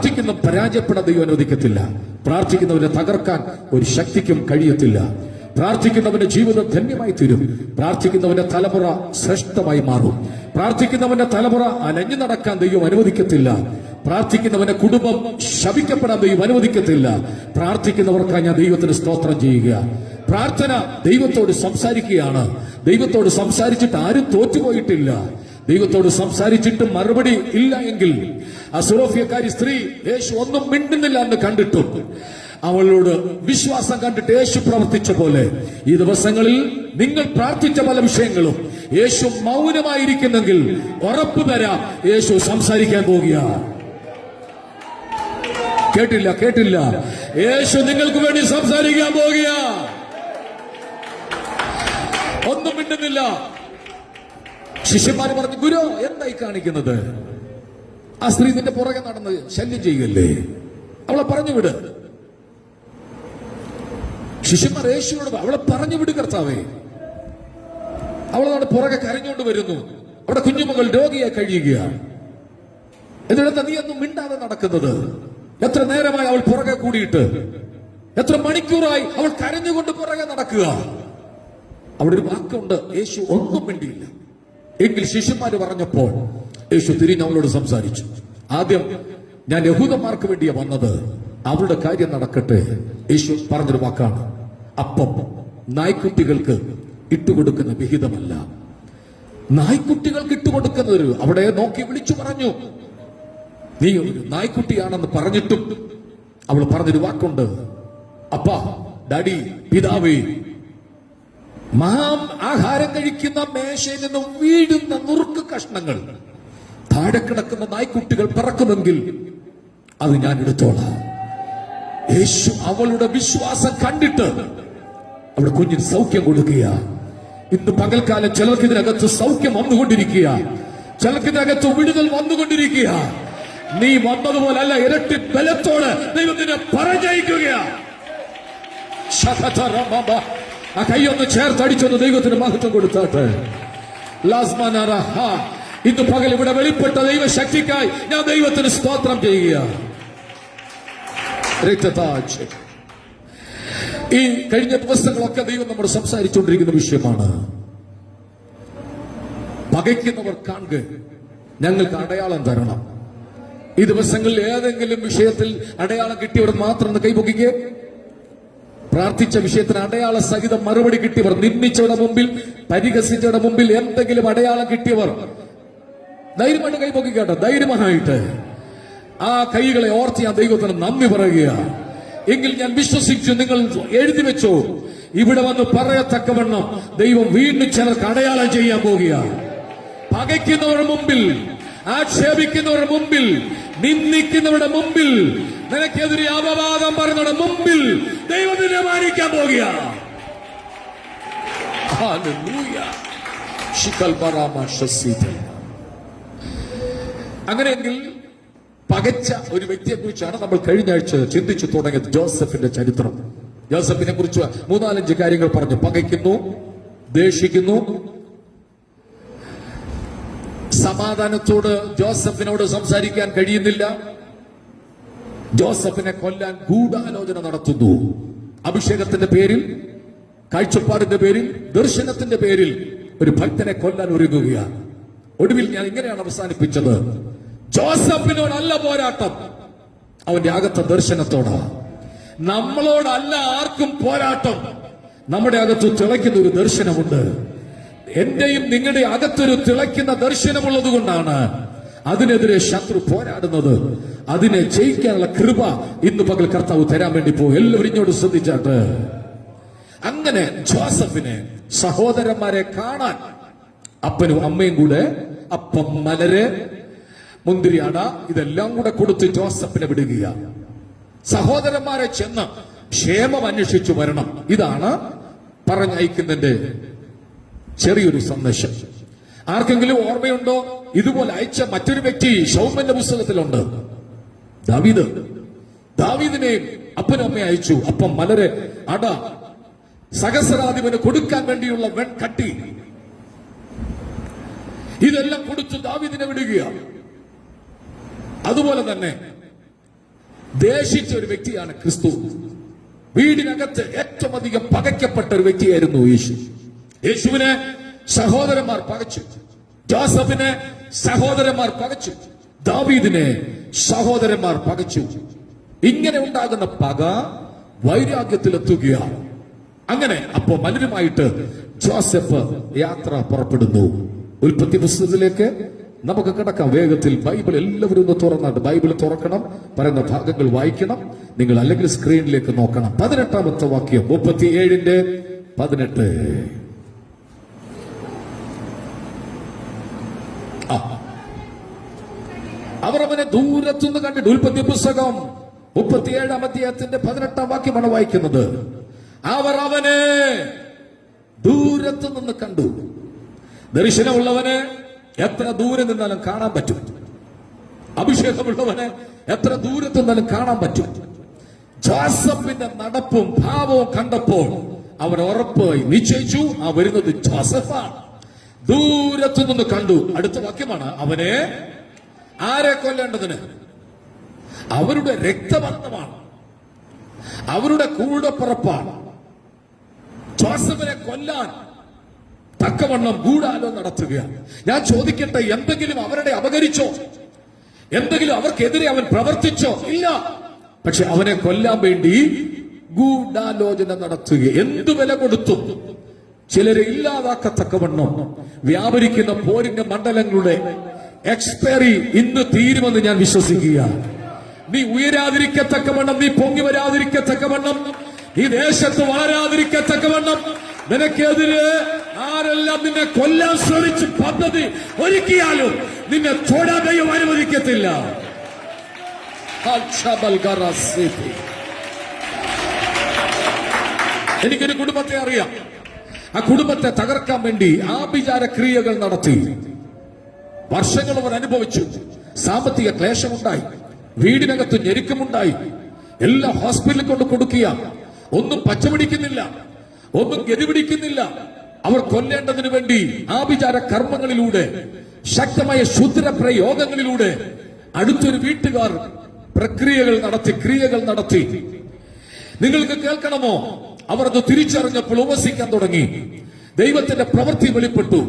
പ്രാർത്ഥിക്കുന്ന പരാജയപ്പെടാൻ ദൈവം അനുവദിക്കത്തില്ല. പ്രാർത്ഥിക്കുന്നവരെ തകർക്കാൻ ഒരു ശക്തിക്കും കഴിയത്തില്ല. പ്രാർത്ഥിക്കുന്നവന്റെ ജീവിതം ധന്യമായി തീരും. പ്രാർത്ഥിക്കുന്നവന്റെ തലമുറ ശ്രേഷ്ഠമായി മാറും. പ്രാർത്ഥിക്കുന്നവന്റെ തലമുറ അലഞ്ഞു നടക്കാൻ ദൈവം അനുവദിക്കത്തില്ല. പ്രാർത്ഥിക്കുന്നവന്റെ കുടുംബം ശപിക്കപ്പെടാൻ ദൈവം അനുവദിക്കത്തില്ല. പ്രാർത്ഥിക്കുന്നവർക്കായി ഞാൻ ദൈവത്തിന് സ്തോത്രം ചെയ്യുക. പ്രാർത്ഥന ദൈവത്തോട് സംസാരിക്കുകയാണ്. ദൈവത്തോട് സംസാരിച്ചിട്ട് ആരും തോറ്റുപോയിട്ടില്ല. ദൈവത്തോട് സംസാരിച്ചിട്ട് മറുപടി ഇല്ല എങ്കിൽ ആ സുറോഫ്യക്കാരി സ്ത്രീ യേശു ഒന്നും മിണ്ടുന്നില്ല എന്ന് കണ്ടിട്ടും അവളോട് വിശ്വാസം കണ്ടിട്ട് യേശു പ്രവർത്തിച്ച പോലെ ഈ ദിവസങ്ങളിൽ നിങ്ങൾ പ്രാർത്ഥിച്ച പല വിഷയങ്ങളും യേശു മൗനമായിരിക്കുന്നെങ്കിൽ ഉറപ്പു തരാം, യേശു സംസാരിക്കാൻ പോകുക. കേട്ടില്ല. യേശു നിങ്ങൾക്ക് വേണ്ടി സംസാരിക്കാൻ പോകുക. ഒന്നും മിണ്ടുന്നില്ല. ശിഷ്യന്മാര് പറഞ്ഞു, ഗുരു എന്തായി കാണിക്കുന്നത്? ആ സ്ത്രീ നിന്റെ പുറകെ നടന്ന് ശല്യം ചെയ്യുകയല്ലേ, അവളെ പറഞ്ഞു വിട്. ശിഷ്യന്മാർ യേശുവിനോട് അവളെ പറഞ്ഞു വിട് കർത്താവേ. അവളോട് പുറകെ കരഞ്ഞുകൊണ്ട് വരുന്നു. അവിടെ കുഞ്ഞുമകൾ രോഗിയായി കഴിയുകയാണ്. എന്നിട്ട് നീ ഒന്നും മിണ്ടാതെ നടക്കുന്നത്? എത്ര നേരമായി അവൾ പുറകെ കൂടിയിട്ട്? എത്ര മണിക്കൂറായി അവൾ കരഞ്ഞുകൊണ്ട് പുറകെ നടക്കുക? അവിടെ ഒരു വാക്കുണ്ട്, യേശു ഒന്നും മിണ്ടിയില്ല. എങ്കിൽ ശിഷ്യന്മാര് പറഞ്ഞപ്പോൾ യേശു തിരിഞ്ഞ് അവളോട് സംസാരിച്ചു. ആദ്യം ഞാൻ യഹൂദന്മാർക്ക് വേണ്ടിയാ വന്നത്, അവളുടെ കാര്യം നടക്കട്ടെ. യേശു പറഞ്ഞൊരു വാക്കാണ്, അപ്പം നായ്ക്കുട്ടികൾക്ക് ഇട്ടുകൊടുക്കുന്ന വിഹിതമല്ല. നായ്ക്കുട്ടികൾക്ക് ഇട്ടുകൊടുക്കുന്നത് അവിടെ നോക്കി വിളിച്ചു പറഞ്ഞു, നീ ഒരു നായ്ക്കുട്ടിയാണെന്ന് പറഞ്ഞിട്ടും അവൾ പറഞ്ഞൊരു വാക്കുണ്ട്, അപ്പാ, ഡാഡി, പിതാവേ, ആഹാരം കഴിക്കുന്ന മേശയിൽ നിന്ന് വീഴുന്ന നുറുക്ക് കഷ്ണങ്ങൾ താഴെ കിടക്കുന്ന നായ്ക്കുട്ടികൾ പറക്കുമെങ്കിൽ അത് ഞാൻ എടുത്തോളാം. യേശു അവളുടെ വിശ്വാസം കണ്ടിട്ട് അവിടെ കുഞ്ഞിന് സൗഖ്യം കൊടുക്കുക. ഇന്ന് പകൽക്കാലം ചിലർക്ക് ഇതിനകത്ത് സൗഖ്യം വന്നുകൊണ്ടിരിക്കുക, ചിലർക്ക് ഇതിനകത്ത് വിടുതൽ വന്നുകൊണ്ടിരിക്കുക. നീ വന്നതുപോലല്ല, ഇരട്ടി ബലത്തോട് ദൈവത്തിനെ പറഞ്ഞയക്കുക. ആ കൈയൊന്ന് ചേർത്തടിച്ചൊന്ന് ദൈവത്തിന് മഹത്വം കൊടുത്താട്ടെ. ഇന്ന് പകൽ ഇവിടെ വെളിപ്പെട്ട ദൈവശക്തിക്കായി ഞാൻ ദൈവത്തിന് സ്തോത്രം ചെയ്യുക. ഈ കഴിഞ്ഞ ദിവസങ്ങളൊക്കെ ദൈവം നമ്മൾ സംസാരിച്ചുകൊണ്ടിരിക്കുന്ന വിഷയമാണ്. പകയ്ക്കുന്നവർ കാണുക, ഞങ്ങൾക്ക് അടയാളം തരണം. ഈ ദിവസങ്ങളിൽ ഏതെങ്കിലും വിഷയത്തിൽ അടയാളം കിട്ടിയവർ മാത്രം കൈപൊക്കിക്ക്. പ്രാർത്ഥിച്ച വിഷയത്തിന് അടയാള സഹിതം മറുപടി കിട്ടിയവർ, നിന്ദിച്ചവരുടെ മുമ്പിൽ, പരിഹസിച്ചവരുടെ മുമ്പിൽ എന്തെങ്കിലും അടയാളം കിട്ടിയവർ ധൈര്യമായിട്ട് കൈപൊക്കിക്കട്ടെ. ധൈര്യമായിട്ട് ആ കൈകളെ ഓർത്ത് ഞാൻ ദൈവത്തിന് നന്ദി പറയുക. എങ്കിൽ ഞാൻ വിശ്വസിച്ചു, നിങ്ങൾ എഴുതി വെച്ചോ, ഇവിടെ വന്ന് പറയത്തക്കവണ്ണം ദൈവം വീണ്ടും ചിലർക്ക് അടയാളം ചെയ്യാൻ പോകുക. പകയ്ക്കുന്നവരുടെ മുമ്പിൽ, ആക്ഷേപിക്കുന്നവരുടെ മുമ്പിൽ, നിന്ദിക്കുന്നവരുടെ മുമ്പിൽ, നിനക്കെതിരെ അപവാദം പറയുന്നവരുടെ മുമ്പിൽ ദൈവത്തിനെ മാനിക്കാൻ പോകുക. അങ്ങനെയെങ്കിൽ പകച്ച ഒരു വ്യക്തിയെ കുറിച്ചാണ് നമ്മൾ കഴിഞ്ഞ ആഴ്ച ചിന്തിച്ചു തുടങ്ങിയത്. ജോസഫിന്റെ ചരിത്രം. ജോസഫിനെ കുറിച്ച് 3-4 കാര്യങ്ങൾ പറഞ്ഞു. പകയ്ക്കുന്നു, ദേഷിക്കുന്നു, സമാധാനത്തോട് ജോസഫിനോട് സംസാരിക്കാൻ കഴിയുന്നില്ല, ജോസഫിനെ കൊല്ലാൻ ഗൂഢാലോചന നടത്തുന്നു. അഭിഷേകത്തിന്റെ പേരിൽ, കാഴ്ചപ്പാടിന്റെ പേരിൽ, ദർശനത്തിന്റെ പേരിൽ ഒരു ഭക്തനെ കൊല്ലാൻ ഒരുങ്ങുകയാണ്. ഒടുവിൽ ഞാൻ ഇങ്ങനെയാണ് അവസാനിപ്പിച്ചത്, ജോസഫിനോടല്ല പോരാട്ടം, അവന്റെ അകത്തെ ദർശനത്തോടാ. നമ്മളോടല്ല ആർക്കും പോരാട്ടം, നമ്മുടെ അകത്ത് തിളയ്ക്കുന്ന ഒരു ദർശനമുണ്ട്. എന്റെയും നിങ്ങളുടെ അകത്തൊരു തിളയ്ക്കുന്ന ദർശനമുള്ളത് കൊണ്ടാണ് അതിനെതിരെ ശത്രു പോരാടുന്നത്. അതിനെ ജയിക്കാനുള്ള കൃപ ഇന്ന് പകൽ കർത്താവ് തരാൻ വേണ്ടി പോകും. എല്ലാവരും ഇങ്ങോട്ട് ശ്രദ്ധിച്ചാട്ട്. അങ്ങനെ ജോസഫിനെ സഹോദരന്മാരെ കാണാൻ അപ്പനും അമ്മയും കൂടെ അപ്പം, മലര്, മുന്തിരി അട ഇതെല്ലാം കൂടെ കൊടുത്ത് ജോസഫിനെ വിടുക. സഹോദരന്മാരെ ചെന്ന് ക്ഷേമം അന്വേഷിച്ചു വരണം. ഇതാണ് പറഞ്ഞയക്കുന്നതിന്റെ ചെറിയൊരു സന്ദേശം. ആർക്കെങ്കിലും ഓർമ്മയുണ്ടോ? ഇതുപോലെ അയച്ച മറ്റൊരു വ്യക്തി ശൗമന്റെ പുസ്തകത്തിലുണ്ട്. ദാവീദിനെ അപ്പനും അമ്മയെ അയച്ചു. അപ്പം, മലര്, അട, സഹസ്രാധിപന് കൊടുക്കാൻ വേണ്ടിയുള്ള വെൺകട്ടി, ഇതെല്ലാം കൊടുത്തു ദാവീദിനെ വിടുക. അതുപോലെ തന്നെ ദേഷിച്ച ഒരു വ്യക്തിയാണ് ക്രിസ്തു. വീടിനകത്ത് ഏറ്റവും അധികം പകയ്ക്കപ്പെട്ട ഒരു വ്യക്തിയായിരുന്നു യേശു. യേശുവിനെ സഹോദരന്മാർ പകച്ചു, ജോസഫിനെ സഹോദരന്മാർ പകച്ചു, ദാവീദിനെ സഹോദരന്മാർ പകച്ചു. ഇങ്ങനെ ഉണ്ടാകുന്ന പക വൈരാഗ്യത്തിലെത്തുകയാണ്. അങ്ങനെ അപ്പോ മനുരുമായിട്ട് ജോസഫ് യാത്ര പുറപ്പെടുന്നു. ഉൽപ്പത്തി പുസ്തകത്തിലേക്ക് നമുക്ക് കിടക്കാം വേഗത്തിൽ. ബൈബിൾ എല്ലാവരും ഒന്ന് തുറന്നിട്ട് ബൈബിൾ തുറക്കണം, പറയുന്ന ഭാഗങ്ങൾ വായിക്കണം. നിങ്ങൾ അല്ലെങ്കിൽ സ്ക്രീനിലേക്ക് നോക്കണം. 18ാമത്തെ വാക്യം, 37:18. അവർ അവനെ ദൂരത്തുനിന്ന് കണ്ടിട്ട്, ഉൽപ്പത്തി പുസ്തകം 37-ാം അധ്യായത്തിന്റെ 18ാം വാക്യമാണ് വായിക്കുന്നത്. അവർ അവനെ ദൂരത്തു നിന്ന് കണ്ടു. ദർശനമുള്ളവനെ എത്ര ദൂരെ നിന്നാലും കാണാൻ പറ്റും. അഭിഷേകമുള്ളവനെ എത്ര ദൂരത്തു നിന്നാലും കാണാൻ പറ്റും. ജോസഫിന്റെ നടപ്പും ഭാവവും കണ്ടപ്പോൾ അവർ ഉറപ്പായി നിശ്ചയിച്ചു, ആ വരുന്നത് ജോസഫാണ്. ദൂരത്തു നിന്ന് കണ്ടു. അടുത്ത വാക്യമാണ്, അവനെ ആരെ കൊല്ലേണ്ടതിന്? അവരുടെ രക്തബന്ധമാണ്, അവരുടെ കൂടപ്പിറപ്പാണ്. ജോസഫിനെ കൊല്ലാൻ തക്കവണ്ണം ഗൂഢാലോചന നടത്തുകയാണ്. ഞാൻ ചോദിക്കട്ടെ, എന്തെങ്കിലും അവരുടെ അപകരിച്ചോ? എന്തെങ്കിലും അവർക്കെതിരെ അവൻ പ്രവർത്തിച്ചോ? ഇല്ല. പക്ഷെ അവനെ കൊല്ലാൻ വേണ്ടി ഗൂഢാലോചന നടത്തുക. എന്തു വില കൊടുത്തു ചിലരെ ഇല്ലാതാക്കത്തക്കവണ്ണം വ്യാപരിക്കുന്ന പോരിന്റെ മണ്ഡലങ്ങളുടെ എക്സ്പയറി ഇന്ന് തീരുമെന്ന് ഞാൻ വിശ്വസിക്കുക. നീ ഉയരാതിരിക്കത്തക്കവണ്ണം, നീ പൊങ്ങി വരാതിരിക്കത്തക്കവണ്ണം, ഈ ദേശത്ത് വളരാതിരിക്കത്തക്കവണ്ണം നിനക്കെതിരെ ആരെല്ലാം നിന്നെ കൊല്ലാൻ ശ്രമിച്ച് പദ്ധതി ഒരുക്കിയാലും നിന്നെ തൊടാൻ ദൈവം അനുവദിക്കത്തില്ല. എനിക്കൊരു കുടുംബത്തെ അറിയാം. ആ കുടുംബത്തെ തകർക്കാൻ വേണ്ടി ആഭിചാര ക്രിയകൾ നടത്തി വർഷങ്ങൾ അവർ അനുഭവിച്ചു. സാമ്പത്തിക ക്ലേശമുണ്ടായി, വീടിനകത്ത് ഞെരുക്കമുണ്ടായി, എല്ലാ ഹോസ്പിറ്റലിൽ കൊണ്ട് കൊടുക്കുക. ഒന്നും പച്ചപിടിക്കുന്നില്ല, ഒന്നും ഗതിപിടിക്കുന്നില്ല. അവർ കൊല്ലേണ്ടതിനു വേണ്ടി ആഭിചാര കർമ്മങ്ങളിലൂടെ, ശക്തമായ ശുദ്ര പ്രയോഗങ്ങളിലൂടെ അടുത്തൊരു വീട്ടുകാർ പ്രക്രിയകൾ നടത്തി, ക്രിയകൾ നടത്തി. നിങ്ങൾക്ക് കേൾക്കണമോ? അവർ അത് തിരിച്ചറിഞ്ഞപ്പോൾ ഉപസിക്കാൻ തുടങ്ങി. ദൈവത്തിന്റെ പ്രവൃത്തി വെളിപ്പെട്ടു.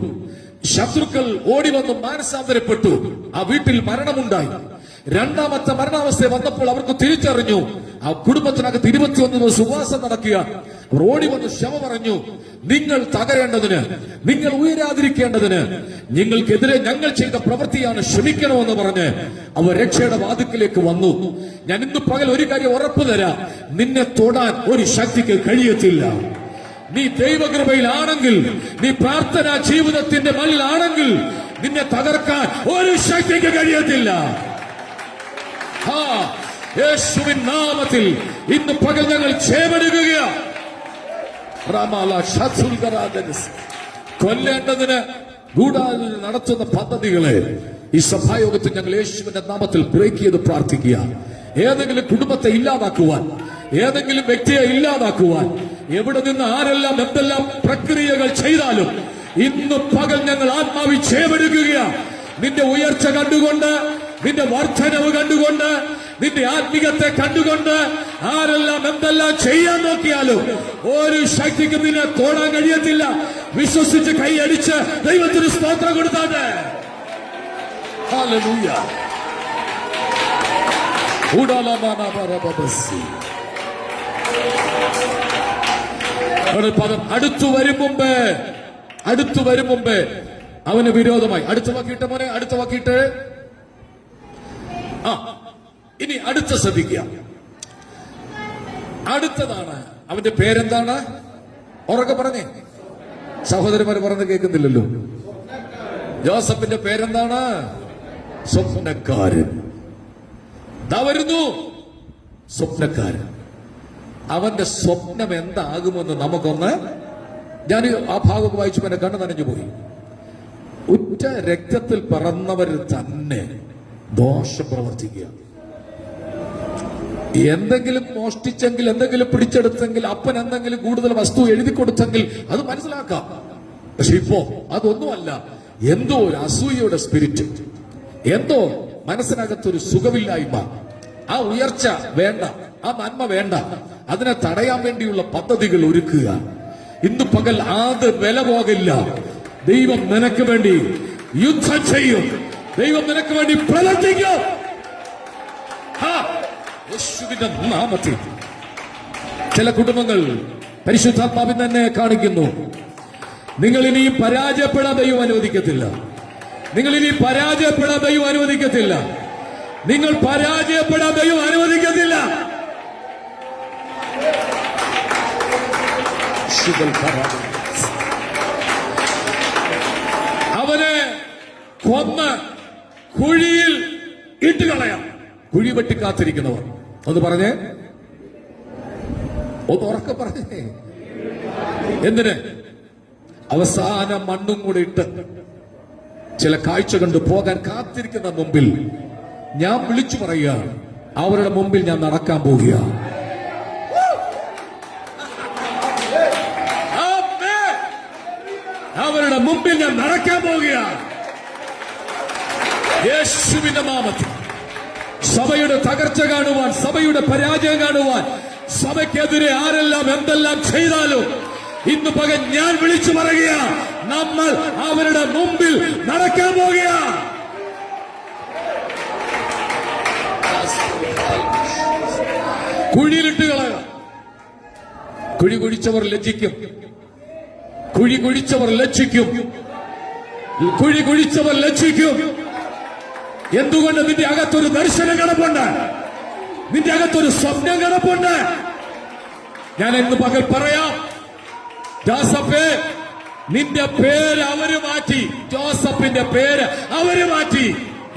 ശത്രുക്കൾ ഓടി വന്ന് മാനസാന്തരപ്പെട്ടു. ആ വീട്ടിൽ മരണമുണ്ടായി. രണ്ടാമത്തെ മരണാവസ്ഥ വന്നപ്പോൾ അവർക്ക് തിരിച്ചറിഞ്ഞു ആ കുടുംബത്തിനകത്ത് 21 ദിവസം ഉപവാസം നടക്കുക. അവർ ഓടി വന്ന് ക്ഷമ പറഞ്ഞു. നിങ്ങൾ തകരേണ്ടതിന്, നിങ്ങൾ ഉയരാതിരിക്കേണ്ടതിന്, നിങ്ങൾക്കെതിരെ ഞങ്ങൾ ചെയ്ത പ്രവൃത്തിയാണ്, ക്ഷമിക്കണമെന്ന് പറഞ്ഞ് അവർ രക്ഷയുടെ വാതിക്കലേക്ക് വന്നു. ഞാൻ ഇന്ന് പകൽ ഒരു കാര്യം ഉറപ്പു തരാം, നിന്നെ തൊടാൻ ഒരു ശക്തിക്ക് കഴിയത്തില്ല. നീ ദൈവകൃപയിലാണെങ്കിൽ, നീ പ്രാർത്ഥനാ ജീവിതത്തിന്റെ മല്ലിലാണെങ്കിൽ നിന്നെ തകർക്കാൻ ഒരു ശക്തിക്ക് കഴിയത്തില്ല. യേശുവിൻ നാമത്തിൽ ഇന്ന് പകൽ ഞങ്ങൾ ചേവെടുക്കുകയാണ്. കൊല്ലേണ്ടതിന് ഗൂഢാലോചന നടത്തുന്ന പദ്ധതികളെ ഈ സഭായോഗത്തിൽ ഞങ്ങൾ യേശുവിന്റെ നാമത്തിൽ ബ്രേക്ക് ചെയ്ത് പ്രാർത്ഥിക്കുക. ഏതെങ്കിലും കുടുംബത്തെ ഇല്ലാതാക്കുവാൻ, ഏതെങ്കിലും വ്യക്തിയെ ഇല്ലാതാക്കുവാൻ, എവിടെ നിന്ന് ആരെല്ലാം എന്തെല്ലാം പ്രക്രിയകൾ ചെയ്താലും ഇന്ന് പകൽ ഞങ്ങൾ ആത്മാവിൽ ചേവെടുക്കുകയാണ്. നിന്റെ ഉയർച്ച കണ്ടുകൊണ്ട്, നിന്റെ വർധനവ് കണ്ടുകൊണ്ട്, നിന്റെ ആത്മീയത്തെ കണ്ടുകൊണ്ട് ആരെല്ലാം എന്തെല്ലാം ചെയ്യാൻ നോക്കിയാലും ഒരു ശക്തിക്ക് നിന്നെ തൊടാൻ കഴിയത്തില്ല. വിശ്വസിച്ച് കൈയടിച്ച് ദൈവത്തിന് സ്തോത്രം കൊടുത്താട്ടെ. ഹല്ലേലൂയ. അടുത്തു വരും മുമ്പേ അവന് വിരോധമായി. അടുത്ത വാക്കിയിട്ട് മോനെ, അടുത്ത വാക്കിയിട്ട്. ഇനി അടുത്ത ശ്രദ്ധിക്കുക. അടുത്തതാണ്. അവന്റെ പേരെന്താണ്? ഉറക്കെ പറഞ്ഞേ. സഹോദരന്മാർ പറഞ്ഞ് കേൾക്കുന്നില്ലല്ലോ. ജോസഫിന്റെ പേരെന്താണ്? സ്വപ്നക്കാരൻ. ദാ വരുന്നു സ്വപ്നക്കാരൻ. അവന്റെ സ്വപ്നം എന്താകുമെന്ന് നമുക്കൊന്ന്, ഞാൻ ആ ഭാഗം വായിച്ചു എന്നെ കണ്ണു നനഞ്ഞു പോയി. ഉറ്റ രക്തത്തിൽ പറന്നവർ തന്നെ ദോഷം പ്രവർത്തിക്കുക. എന്തെങ്കിലും മോഷ്ടിച്ചെങ്കിൽ, എന്തെങ്കിലും പിടിച്ചെടുത്തെങ്കിൽ, അപ്പൻ എന്തെങ്കിലും കൂടുതൽ വസ്തു എഴുതി കൊടുത്തെങ്കിൽ അത് മനസ്സിലാക്കാം. പക്ഷെ ഇപ്പോ അതൊന്നുമല്ല. എന്തോ ഒരു അസൂയയുടെ സ്പിരിറ്റ്, എന്തോ മനസ്സിനകത്തൊരു സുഖമില്ലായ്മ, ആ ഉയർച്ച വേണ്ട, ആ നന്മ വേണ്ട. അതിനെ തടയാൻ വേണ്ടിയുള്ള പദ്ധതികൾ ഒരുക്കുക. ഇന്ന് പകൽ അത് വില പോകില്ല. ദൈവം നിനക്ക് വേണ്ടി യുദ്ധം ചെയ്യും. ദൈവം നിനക്ക് വേണ്ടി പ്രവർത്തിക്കും. യേശുവിന്റെ നാമത്തിൽ ചില കുടുംബങ്ങൾ പരിശുദ്ധാത്മാവിൽ തന്നെ കാണിക്കുന്നു. നിങ്ങൾ ഇനി പരാജയപ്പെടാൻ ദൈവം അനുവദിക്കത്തില്ല. നിങ്ങൾ ഇനി പരാജയപ്പെടാൻ ദൈവം അനുവദിക്കത്തില്ല. നിങ്ങൾ പരാജയപ്പെടാൻ ദൈവം അനുവദിക്കത്തില്ല. അവനെ കൊന്ന് കുഴിയിൽ ഇട്ടുകളയാം. കുഴി വെട്ടി കാത്തിരിക്കുന്നവർ ഒന്ന് പറഞ്ഞേ, ഒന്ന് ഉറക്കെ പറഞ്ഞേ. എന്തിന്? അവസാന മണ്ണും കൂടെ ഇട്ട് ചില കാഴ്ച കണ്ടു പോകാൻ കാത്തിരിക്കുന്ന മുമ്പിൽ ഞാൻ വിളിച്ചു പറയുക, അവരുടെ മുമ്പിൽ ഞാൻ നടക്കാൻ പോകുക. അവരുടെ മുമ്പിൽ ഞാൻ നടക്കാൻ പോകുക. യേശുവിന്റെ നാമത്തിൽ സഭയുടെ തകർച്ച കാണുവാൻ, സഭയുടെ പരാജയം കാണുവാൻ, സഭയ്ക്കെതിരെ ആരെല്ലാം എന്തെല്ലാം ചെയ്താലും ഇന്ന് പകൽ ഞാൻ വിളിച്ചു പറയുക, നമ്മൾ അവരുടെ മുമ്പിൽ നടക്കാൻ പോകുക. കുഴിയിലിട്ട് കളയുക. കുഴി കുഴിച്ചവർ ലജ്ജിക്കും. കുഴി കുഴിച്ചവർ ലജ്ജിക്കും. കുഴി കുഴിച്ചവർ ലജ്ജിക്കും. എന്തുകൊണ്ട്? നിന്റെ അകത്തൊരു ദർശനം കിടപ്പുണ്ട്. നിന്റെ അകത്തൊരു സ്വപ്നം കിടപ്പുണ്ട്. ഞാൻ ഇന്ന് പകൽ പറയാം, ജോസഫേ, നിന്റെ പേര് അവര് മാറ്റി. ജോസഫിന്റെ പേര് അവര് മാറ്റി.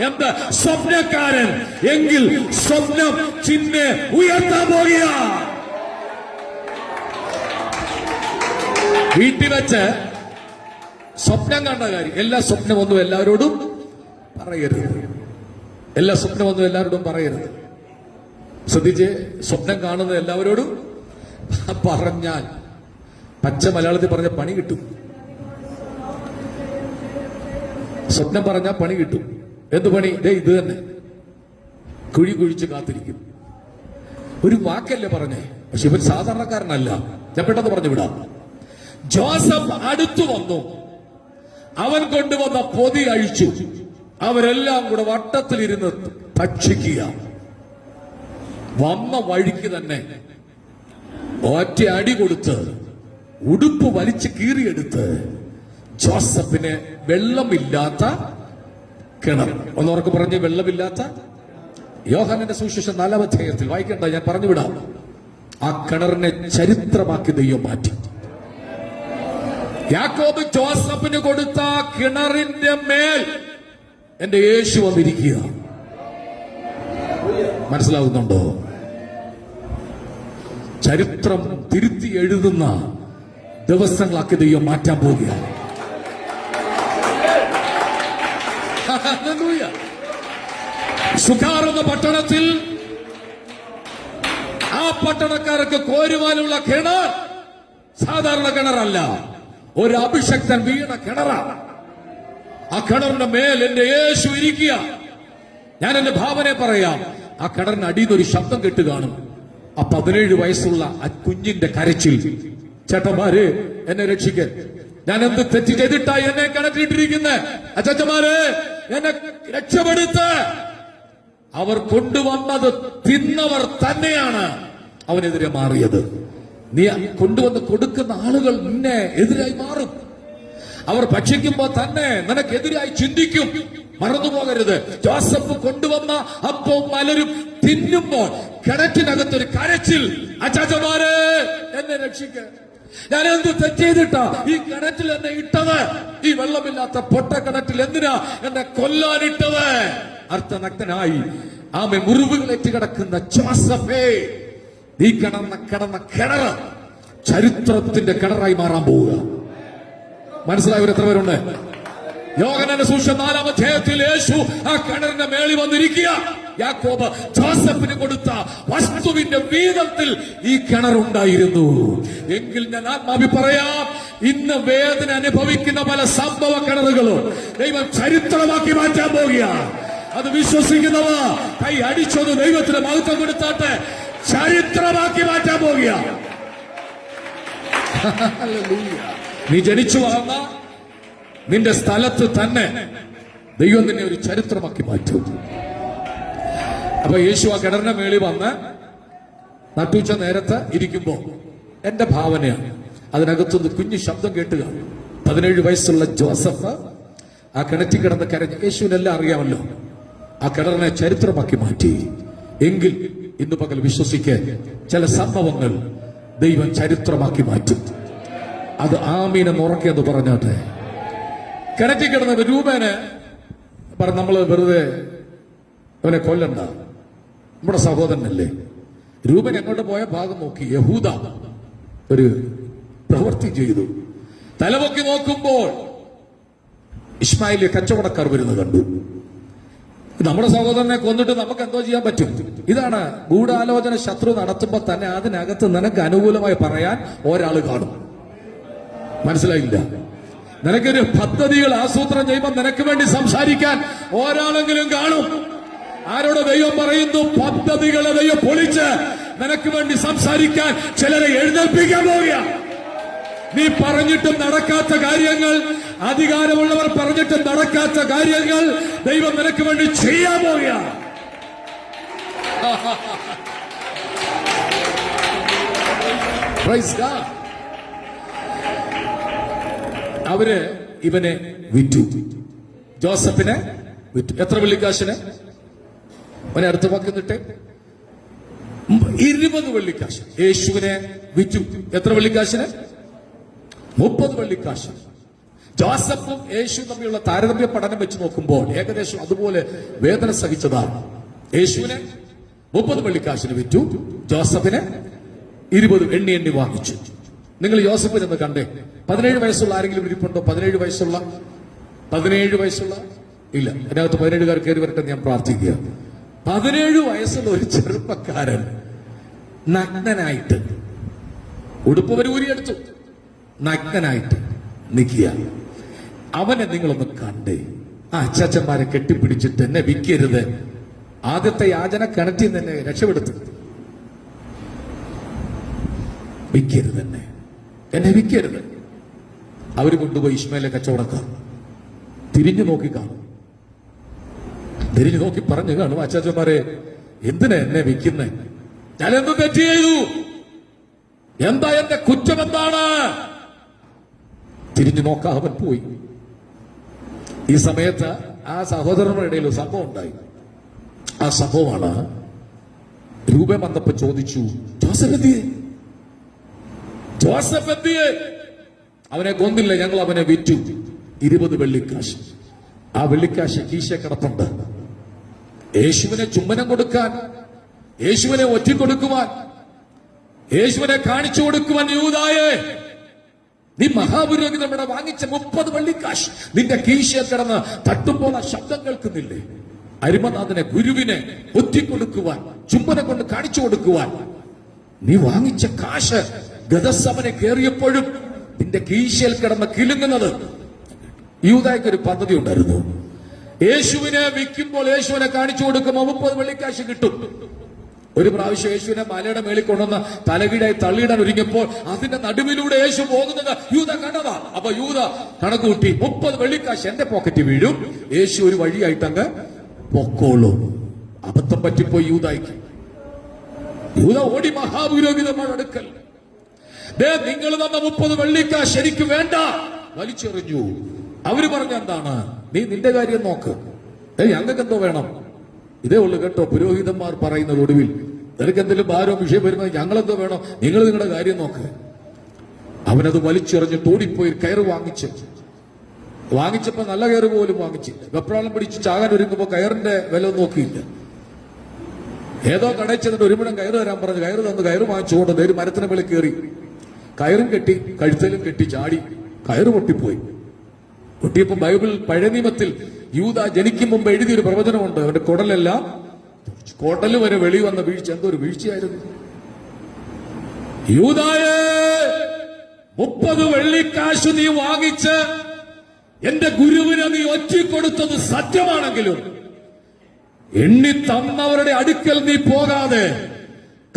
എന്ത്? സ്വപ്നക്കാരൻ. എങ്കിൽ സ്വപ്നം ചിന്നെ ഉയർത്താൻ പോകുക. വീട്ടിൽ വെച്ച് സ്വപ്നം കണ്ട കാര്യം, എല്ലാ സ്വപ്നമൊന്നും എല്ലാവരോടും പറയരുത്. എല്ലാ സ്വപ്നമൊന്നും എല്ലാവരോടും പറയരുത്. ശ്രദ്ധിച്ച്, സ്വപ്നം കാണുന്നത് എല്ലാവരോടും പറഞ്ഞാൽ, പച്ച മലയാളത്തിൽ പറഞ്ഞ പണി കിട്ടും. സ്വപ്നം പറഞ്ഞാൽ പണി കിട്ടും. എന്ത് പണി? ഇത് തന്നെ, കുഴി കുഴിച്ച് കാത്തിരിക്കും. ഒരു വാക്കല്ലേ പറഞ്ഞേ, പക്ഷെ ഇവൻ സാധാരണക്കാരനല്ല. ഞാൻ പെട്ടെന്ന് പറഞ്ഞു വിടാം. ജോസഫ് അടുത്തു വന്നു. അവൻ കൊണ്ടുവന്ന പൊതി അഴിച്ചു. അവരെല്ലാം കൂടെ വട്ടത്തിലിരുന്ന് ഭക്ഷിക്കുക. വന്ന വഴിക്ക് തന്നെ ഒറ്റ അടി കൊടുത്ത് ഉടുപ്പ് വലിച്ചു കീറിയെടുത്ത് ജോസഫിന് വെള്ളമില്ലാത്ത കിണർ, ഒന്നോർക്ക് പറഞ്ഞ് വെള്ളമില്ലാത്ത, യോഹന്നാന്റെ സുവിശേഷം 4-ാം അധ്യായത്തിൽ വായിക്കണ്ട, ഞാൻ പറഞ്ഞുവിടാം. ആ കിണറിനെ ചരിത്രമാക്കി ദൈവം മാറ്റി. യാക്കോബ് ജോസഫിന് കൊടുത്ത കിണറിന്റെ മേൽ എന്റെ യേശു വന്നിരിക്കുക. മനസ്സിലാവുന്നുണ്ടോ? ചരിത്രം തിരുത്തി എഴുതുന്ന ദിവസങ്ങളാക്കി ദൈവം മാറ്റാൻ പോവുകയാണ്. സുഖാർ എന്ന പട്ടണത്തിൽ ആ പട്ടണക്കാർക്ക് കോരുവാനുള്ള കിണർ സാധാരണ കിണറല്ല, ഒരു അഭിഷക്തൻ വീണ കിണറാണ്. ആ കിണറിന്റെ മേൽ എന്റെ യേശു ഇരിക്കുക. ഞാൻ എന്റെ ഭാവനെ പറയാം. ആ കിണറിന് അടിയിൽ ഒരു ശബ്ദം കേട്ട് കാണും. ആ 17 വയസ്സുള്ള ആ കുഞ്ഞിന്റെ കരച്ചിൽ, ചേട്ടന്മാരെ എന്നെ രക്ഷിക്കാൻ, ഞാൻ എന്ത് തെറ്റ് ചെയ്തിട്ടായി എന്നെ കിണറ്റിട്ടിരിക്കുന്നത്, അച്ഛന്മാരെ എന്നെ രക്ഷപ്പെടുത്ത്. അവർ കൊണ്ടുവന്നത് തിന്നവർ തന്നെയാണ് അവനെതിരെ മാറിയത്. നീ കൊണ്ടുവന്ന് കൊടുക്കുന്ന ആളുകൾ നിന്നെ എതിരായി മാറും. അവർ ഭക്ഷിക്കുമ്പോ തന്നെ നിനക്കെതിരായി ചിന്തിക്കും. മറന്നുപോകരുത്, ജോസഫ് കൊണ്ടുവന്ന അപ്പവും മലരും തിന്നുമ്പോൾ കിണറ്റിനകത്തൊരു കരച്ചിൽ, അച്ചാച്ചമാരെ എന്നെ രക്ഷിക്ക, ഞാൻ എന്ത് തെറ്റെയ്തിട്ടാ ഈ കിണറ്റിൽ എന്നെ ഇട്ടത്, ഈ വെള്ളമില്ലാത്ത പൊട്ട കിണറ്റിൽ എന്തിനാ എന്നെ കൊല്ലാനിട്ടത്? അർത്ഥനഗ്നായി ആമെ മുറിവുകളേറ്റ് കിടക്കുന്ന ജോസഫേ, നീ കിടന്ന കിണർ ചരിത്രത്തിന്റെ കിണറായി മാറാൻ പോവുക. മനസ്സിലായവർ എത്ര പേരുണ്ട്? യോഹന്നാന്റെ സുവിശേഷം 4-ാം അധ്യായത്തിൽ യേശു ആ കിണറിന്റെ മേളിൽ വന്നിരിക്കുക. യാക്കോബ് ജോസഫിന് കൊടുത്ത വസ്തുവിന്റെ വീതത്തിൽ ഈ കിണറുണ്ടായിരുന്നു. എങ്കിൽ ഞാൻ ആത്മാവി പറയാം, ഇന്ന് വേദന അനുഭവിക്കുന്ന പല സംഭവ കിണറുകളും ദൈവം ചരിത്രമാക്കി മാറ്റാൻ പോകുക. അത് വിശ്വസിക്കുന്നവ കൈ അടിച്ചത് ദൈവത്തിന് മഹത്വം കൊടുത്താട്ടെ. ചരിത്രമാക്കി മാറ്റാൻ പോകുക. നീ ജനിച്ചു വളർന്ന നിന്റെ സ്ഥലത്ത് തന്നെ ദൈവം നിന്നെ ഒരു ചരിത്രമാക്കി മാറ്റും. അപ്പൊ യേശു ആ കിണറിന്റെ മേളിൽ വന്ന് നട്ടുച്ച നേരത്ത് ഇരിക്കുമ്പോ എന്റെ ഭാവനയാണ്, അതിനകത്തുനിന്ന് കുഞ്ഞു ശബ്ദം കേട്ടുക. 17 വയസ്സുള്ള ജോസഫ് ആ കിണറ്റിൽ കിടന്ന് കരഞ്ഞ്. യേശുവിനെല്ലാം അറിയാമല്ലോ, ആ കിണറിനെ ചരിത്രമാക്കി മാറ്റി. എങ്കിൽ ഇന്ന് പകൽ വിശ്വസിക്കാൻ ചില സംഭവങ്ങൾ ദൈവം ചരിത്രമാക്കി മാറ്റും. അത് ആമീനെന്ന് ഉറക്കെന്ന് പറഞ്ഞാട്ടെ. കിണറ്റിൽ കിടന്ന രൂപേനെ പറഞ്ഞ് നമ്മള് വെറുതെ അവനെ കൊല്ലണ്ട, നമ്മുടെ സഹോദരനല്ലേ. രൂപൻ എങ്ങോട്ട് പോയ ഭാഗം നോക്കി യഹൂദ ഒരു പ്രവൃത്തി ചെയ്തു. തലപൊക്കി നോക്കുമ്പോൾ ഇസ്മായിലിലെ കച്ചവടക്കാർ വരുന്നത് കണ്ടു. നമ്മുടെ സഹോദരനെ കൊന്നിട്ട് നമുക്ക് എന്തോ ചെയ്യാൻ പറ്റും? ഇതാണ് ഗൂഢാലോചന. ശത്രു നടത്തുമ്പോ തന്നെ അതിനകത്ത് നിനക്ക് അനുകൂലമായി പറയാൻ ഒരാൾ കാണും. മനസ്സിലായില്ല? നിനക്കൊരു പദ്ധതികൾ ആസൂത്രണം ചെയ്യുമ്പോൾ നിനക്ക് വേണ്ടി സംസാരിക്കാൻ ഒരാളെങ്കിലും കാണും. ആരോട് ദൈവം പറയുന്നു? പദ്ധതികളെ ദൈവം പൊളിച്ച് നിനക്ക് വേണ്ടി സംസാരിക്കാൻ ചിലരെ എഴുന്നേൽപ്പിക്കാൻ പോവുക. നീ പറഞ്ഞിട്ടും നടക്കാത്ത കാര്യങ്ങൾ, അധികാരമുള്ളവർ പറഞ്ഞിട്ടും നടക്കാത്ത കാര്യങ്ങൾ ദൈവം നിനക്ക് വേണ്ടി ചെയ്യാൻ പോവുക. അവര് ഇവനെ വിറ്റു, ജോസഫിനെ വിറ്റു. എത്ര വെള്ളിക്കാശിന്? അവനെ അടുത്ത പക്കുന്നിട്ട് 20 വെള്ളിക്കാശ്. യേശുവിനെ വിറ്റു എത്ര വെള്ളിക്കാശിന്? 30 വെള്ളിക്കാശ്. ജോസഫും യേശു തമ്മിലുള്ള താരതമ്യ പഠനം വെച്ച് നോക്കുമ്പോൾ ഏകദേശം അതുപോലെ വേദന സഹിച്ചതാണ്. യേശുവിനെ 30 വെള്ളിക്കാശിന് വിറ്റു, ജോസഫിനെ 20 എണ്ണി വാങ്ങിച്ചു. നിങ്ങൾ യോസഫിനെന്ന് കണ്ടേ? 17 വയസ്സുള്ള ആരെങ്കിലും ഇരിപ്പുണ്ടോ? 17 വയസ്സുള്ള ഇല്ല. അതിനകത്ത് 17കാർ കയറി വരട്ടെ, ഞാൻ പ്രാർത്ഥിക്കുക. 17 വയസ്സുള്ള ഒരു ചെറുപ്പക്കാരൻ നഗ്നനായിട്ട്, ഉടുപ്പ് ഊരിയെടുത്തു, നഗ്നനായിട്ട് നിൽക്കുക. അവനെ നിങ്ങളൊന്ന് കണ്ടേ. ആ അച്ചാച്ചന്മാരെ കെട്ടിപ്പിടിച്ചിട്ട് എന്നെ വിൽക്കരുത്, ആദ്യത്തെ യാചന കിണറ്റിൽ തന്നെ രക്ഷപ്പെടുത്തു. വിൽക്കരുത്, എന്നെ വിൽക്കരുത്. അവര് കൊണ്ടുപോയി ഇശ്മായേലിലെ കച്ചവടക്കാർ തിരിഞ്ഞു നോക്കി കാണും. തിരിഞ്ഞു നോക്കി പറഞ്ഞു കാണും, അച്ചാച്ചന്മാരെ എന്തിനാ എന്നെ വിൽക്കുന്നേ? ഞാൻ എന്ത് തെറ്റ് ചെയ്തു? എന്താ എന്റെ കുറ്റം? എന്താണ്? തിരിഞ്ഞു നോക്കാൻ അവൻ പോയി. ഈ സമയത്ത് ആ സഹോദരന്മാരുടെ ഇടയിൽ ഒരു സംഭവം ഉണ്ടായി. ആ സംഭവമാണ്, രൂപൻ വന്നപ്പോ ചോദിച്ചു, ജോസഫ് എന്തിയെ? അവനെ കൊന്നില്ല, ഞങ്ങൾ അവനെ വിറ്റു. 20 വെള്ളിക്കാശ്. ആ വെള്ളിക്കാശ് കീശ കിടപ്പുണ്ട്. യേശുവിനെ ചുംബനം കൊടുക്കാൻ, യേശുവിനെ ഒറ്റിക്കൊടുക്കുവാൻ, യേശുവിനെ കാണിച്ചു കൊടുക്കുവാൻ യൂദായേ, നീ മഹാപുരോഹിതൻ ഇവിടെ വാങ്ങിച്ച 30 വെള്ളിക്കാശ് നിന്റെ കീശയിൽ കിടന്ന് തട്ടുമ്പോൾ ആ ശബ്ദം കേൾക്കുന്നില്ലേ? അരിമനാഥനെ, ഗുരുവിനെ ഒറ്റിക്കൊടുക്കുവാൻ, ചുംബനം കൊണ്ട് കാണിച്ചു കൊടുക്കുവാൻ നീ വാങ്ങിച്ച കാശ് ഗദസമനെ കയറിയപ്പോഴും നിന്റെ കീശയിൽ കിടന്ന് കിലുങ്ങുന്നത്. യൂദായ്ക്കൊരു പദ്ധതി ഉണ്ടായിരുന്നു. യേശുവിനെ വിൽക്കുമ്പോൾ, യേശുവിനെ കാണിച്ചു കൊടുക്കുമ്പോൾ 30 വെള്ളിക്കാശ് കിട്ടും. ഒരു പ്രാവശ്യം യേശുവിനെ മലയുടെ മേളിൽ കൊണ്ടുവന്ന തലകീടായി തള്ളിയിടാൻ ഒരുങ്ങിയപ്പോൾ അതിന്റെ നടുവിലൂടെ യേശു പോകുന്നത് യൂദ കണ്ടതാ. അപ്പൊ യൂദ കണക്കൂട്ടി 30 വെള്ളിക്കാശ് എന്റെ പോക്കറ്റ് വീഴും, യേശു ഒരു വഴിയായിട്ടങ്ങ് പൊക്കോളൂ. അബദ്ധം പറ്റിപ്പോയി യൂദായ്ക്ക്. യൂദ ഓടി മഹാപുരോഹിതന്മാരുടെ അടുക്കൽ, നിങ്ങൾ തന്ന 30 വെള്ളിക്കാശ് എനിക്ക് വേണ്ട, വലിച്ചെറിഞ്ഞു. അവര് പറഞ്ഞ എന്താണ്? നീ നിന്റെ കാര്യം നോക്ക്, ഞങ്ങൾക്ക് എന്തോ വേണം? ഇതേ ഉള്ളു കേട്ടോ പുരോഹിതന്മാർ പറയുന്നത്. ഒടുവിൽ നിനക്ക് എന്തെങ്കിലും ഭാരവും വിഷയം വരുന്നത് ഞങ്ങളെന്തോ വേണം, നിങ്ങൾ നിങ്ങളുടെ കാര്യം നോക്ക്. അവനത് വലിച്ചെറിഞ്ഞിട്ട് ഓടിപ്പോയി കയറ് വാങ്ങിച്ചപ്പോ നല്ല കയറ് പോലും വാങ്ങിച്ചില്ല. വെപ്രാളം പിടിച്ച് ചാകാൻ ഒരുങ്ങുമ്പോ കയറിന്റെ വില നോക്കിയില്ല. ഏതോ കടയിൽ ചെന്നിട്ട് 1 മുഴം കയറ് തരാൻ പറഞ്ഞു. കയറ് തന്നു. കയറ് വാങ്ങിച്ചുകൊണ്ട് നേര് മരത്തിന് മേളിൽ കയറി, കയറും കെട്ടി, കഴുത്തലും കെട്ടി, ചാടി. കയറ് പൊട്ടിപ്പോയി. പൊട്ടിയപ്പോ ബൈബിൾ പഴയ നിയമത്തിൽ യൂദ ജനിക്കും മുമ്പ് എഴുതിയൊരു പ്രവചനമുണ്ട്. അവന്റെ കുടലെല്ലാം, കുടല് വരെ വെളി വന്ന വീഴ്ച. എന്തോ ഒരു വീഴ്ചയായിരുന്നു. യൂദായേ, 30 വെള്ളിക്കാശ് നീ വാങ്ങിച്ച് എന്റെ ഗുരുവിനെ നീ ഒറ്റിക്കൊടുത്തത് സത്യമാണെങ്കിലും എണ്ണി തന്നവരുടെ അടുക്കൽ നീ പോകാതെ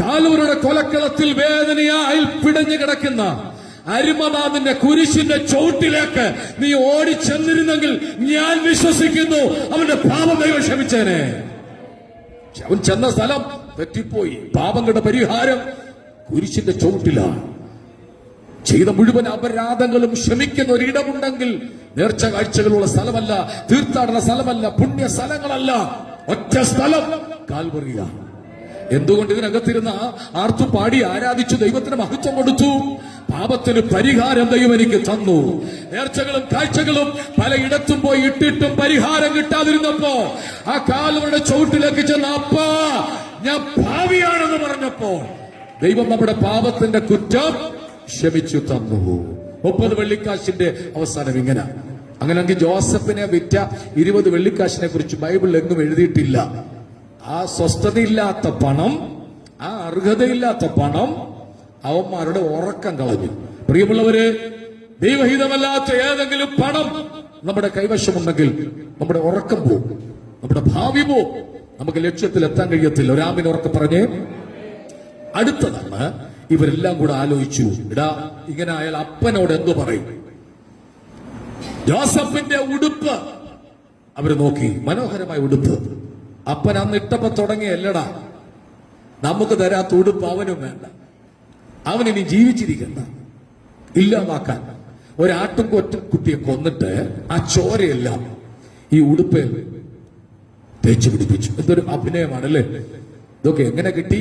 കാൽവരുടെ കൊലക്കളത്തിൽ വേദനയായി പിടഞ്ഞു കിടക്കുന്ന അരിമനാഥന്റെ കുരിശിന്റെ ചോട്ടിലേക്ക് നീ ഓടിച്ചെന്നിരുന്നെങ്കിൽ ഞാൻ വിശ്വസിക്കുന്നു അവന്റെ പാപം ദൈവം ക്ഷമിച്ചേനെ. അവൻ ചെന്ന സ്ഥലം തെറ്റിപ്പോയി. പാപങ്ങളുടെ പരിഹാരം കുരിശിന്റെ ചോട്ടിലാണ്. ചെയ്ത മുഴുവൻ അപരാധങ്ങളും ക്ഷമിക്കുന്ന ഒരിടമുണ്ടെങ്കിൽ നേർച്ച കാഴ്ചകളുള്ള സ്ഥലമല്ല, തീർത്ഥാടന സ്ഥലമല്ല, പുണ്യ സ്ഥലങ്ങളല്ല, ഒറ്റ സ്ഥലം കാൽവറിയാണ്. എന്തുകൊണ്ട് ഇതിനകത്തിരുന്ന ആർത്തു പാടി ആരാധിച്ചു ദൈവത്തിന് മഹത്വം കൊടുത്തു? പാപത്തിന് പരിഹാരം ദൈവം എനിക്ക് തന്നു. നേർച്ചകളും കാഴ്ചകളും പലയിടത്തും പോയി ഇട്ടിട്ടും പരിഹാരം കിട്ടാതിരുന്നപ്പോ ആ കാൽവരുടെ ചുവട്ടിലേക്ക് ചെന്ന അപ്പാ ഞാൻ പാപിയാണെന്ന് പറഞ്ഞപ്പോൾ ദൈവം നമ്മുടെ പാപത്തിന്റെ കുറ്റം ക്ഷമിച്ചു തന്നു. 30 വെള്ളിക്കാശിന്റെ അവസാനം ഇങ്ങനെ. അങ്ങനെയെങ്കിൽ ജോസഫിനെ വിറ്റ 20 വെള്ളിക്കാശിനെ കുറിച്ച് ബൈബിളിൽ എങ്ങും എഴുതിയിട്ടില്ല. ആ സ്വസ്ഥതയില്ലാത്ത പണം, ആ അർഹതയില്ലാത്ത പണം അവന്മാരുടെ ഉറക്കം കളഞ്ഞു. പ്രിയമുള്ളവര്, ദൈവഹിതമല്ലാത്ത ഏതെങ്കിലും പണം നമ്മുടെ കൈവശമുണ്ടെങ്കിൽ നമ്മുടെ ഉറക്കം പോവും, നമ്മുടെ ഭാവി പോവും, നമുക്ക് ലക്ഷ്യത്തിൽ എത്താൻ കഴിയത്തില്ല. ഒരാമിന് ഉറക്കം പറഞ്ഞേ. അടുത്തതാണ് ഇവരെല്ലാം കൂടെ ആലോചിച്ചു, ഇടാ ഇങ്ങനെ ആയാൽ അപ്പനോട് എന്തു പറയും? ജോസഫിന്റെ ഉടുപ്പ് അവര് നോക്കി, മനോഹരമായ ഉടുപ്പ്. അപ്പൻ അന്ന് ഇട്ടപ്പോ തുടങ്ങിയല്ലടാ, നമുക്ക് തരാത്ത ഉടുപ്പ് അവനും വേണ്ട, അവനിനി ജീവിച്ചിരിക്കണ്ട, ഇല്ലാതാക്കാൻ. ഒരാട്ടുംകുട്ടിയെ കൊന്നിട്ട് ആ ചോരയെല്ലാം ഈ ഉടുപ്പ് തേച്ചു പിടിപ്പിച്ചു. എന്തൊരു അഭിനയമാണല്ലേ ഇതൊക്കെ! എങ്ങനെ കിട്ടി?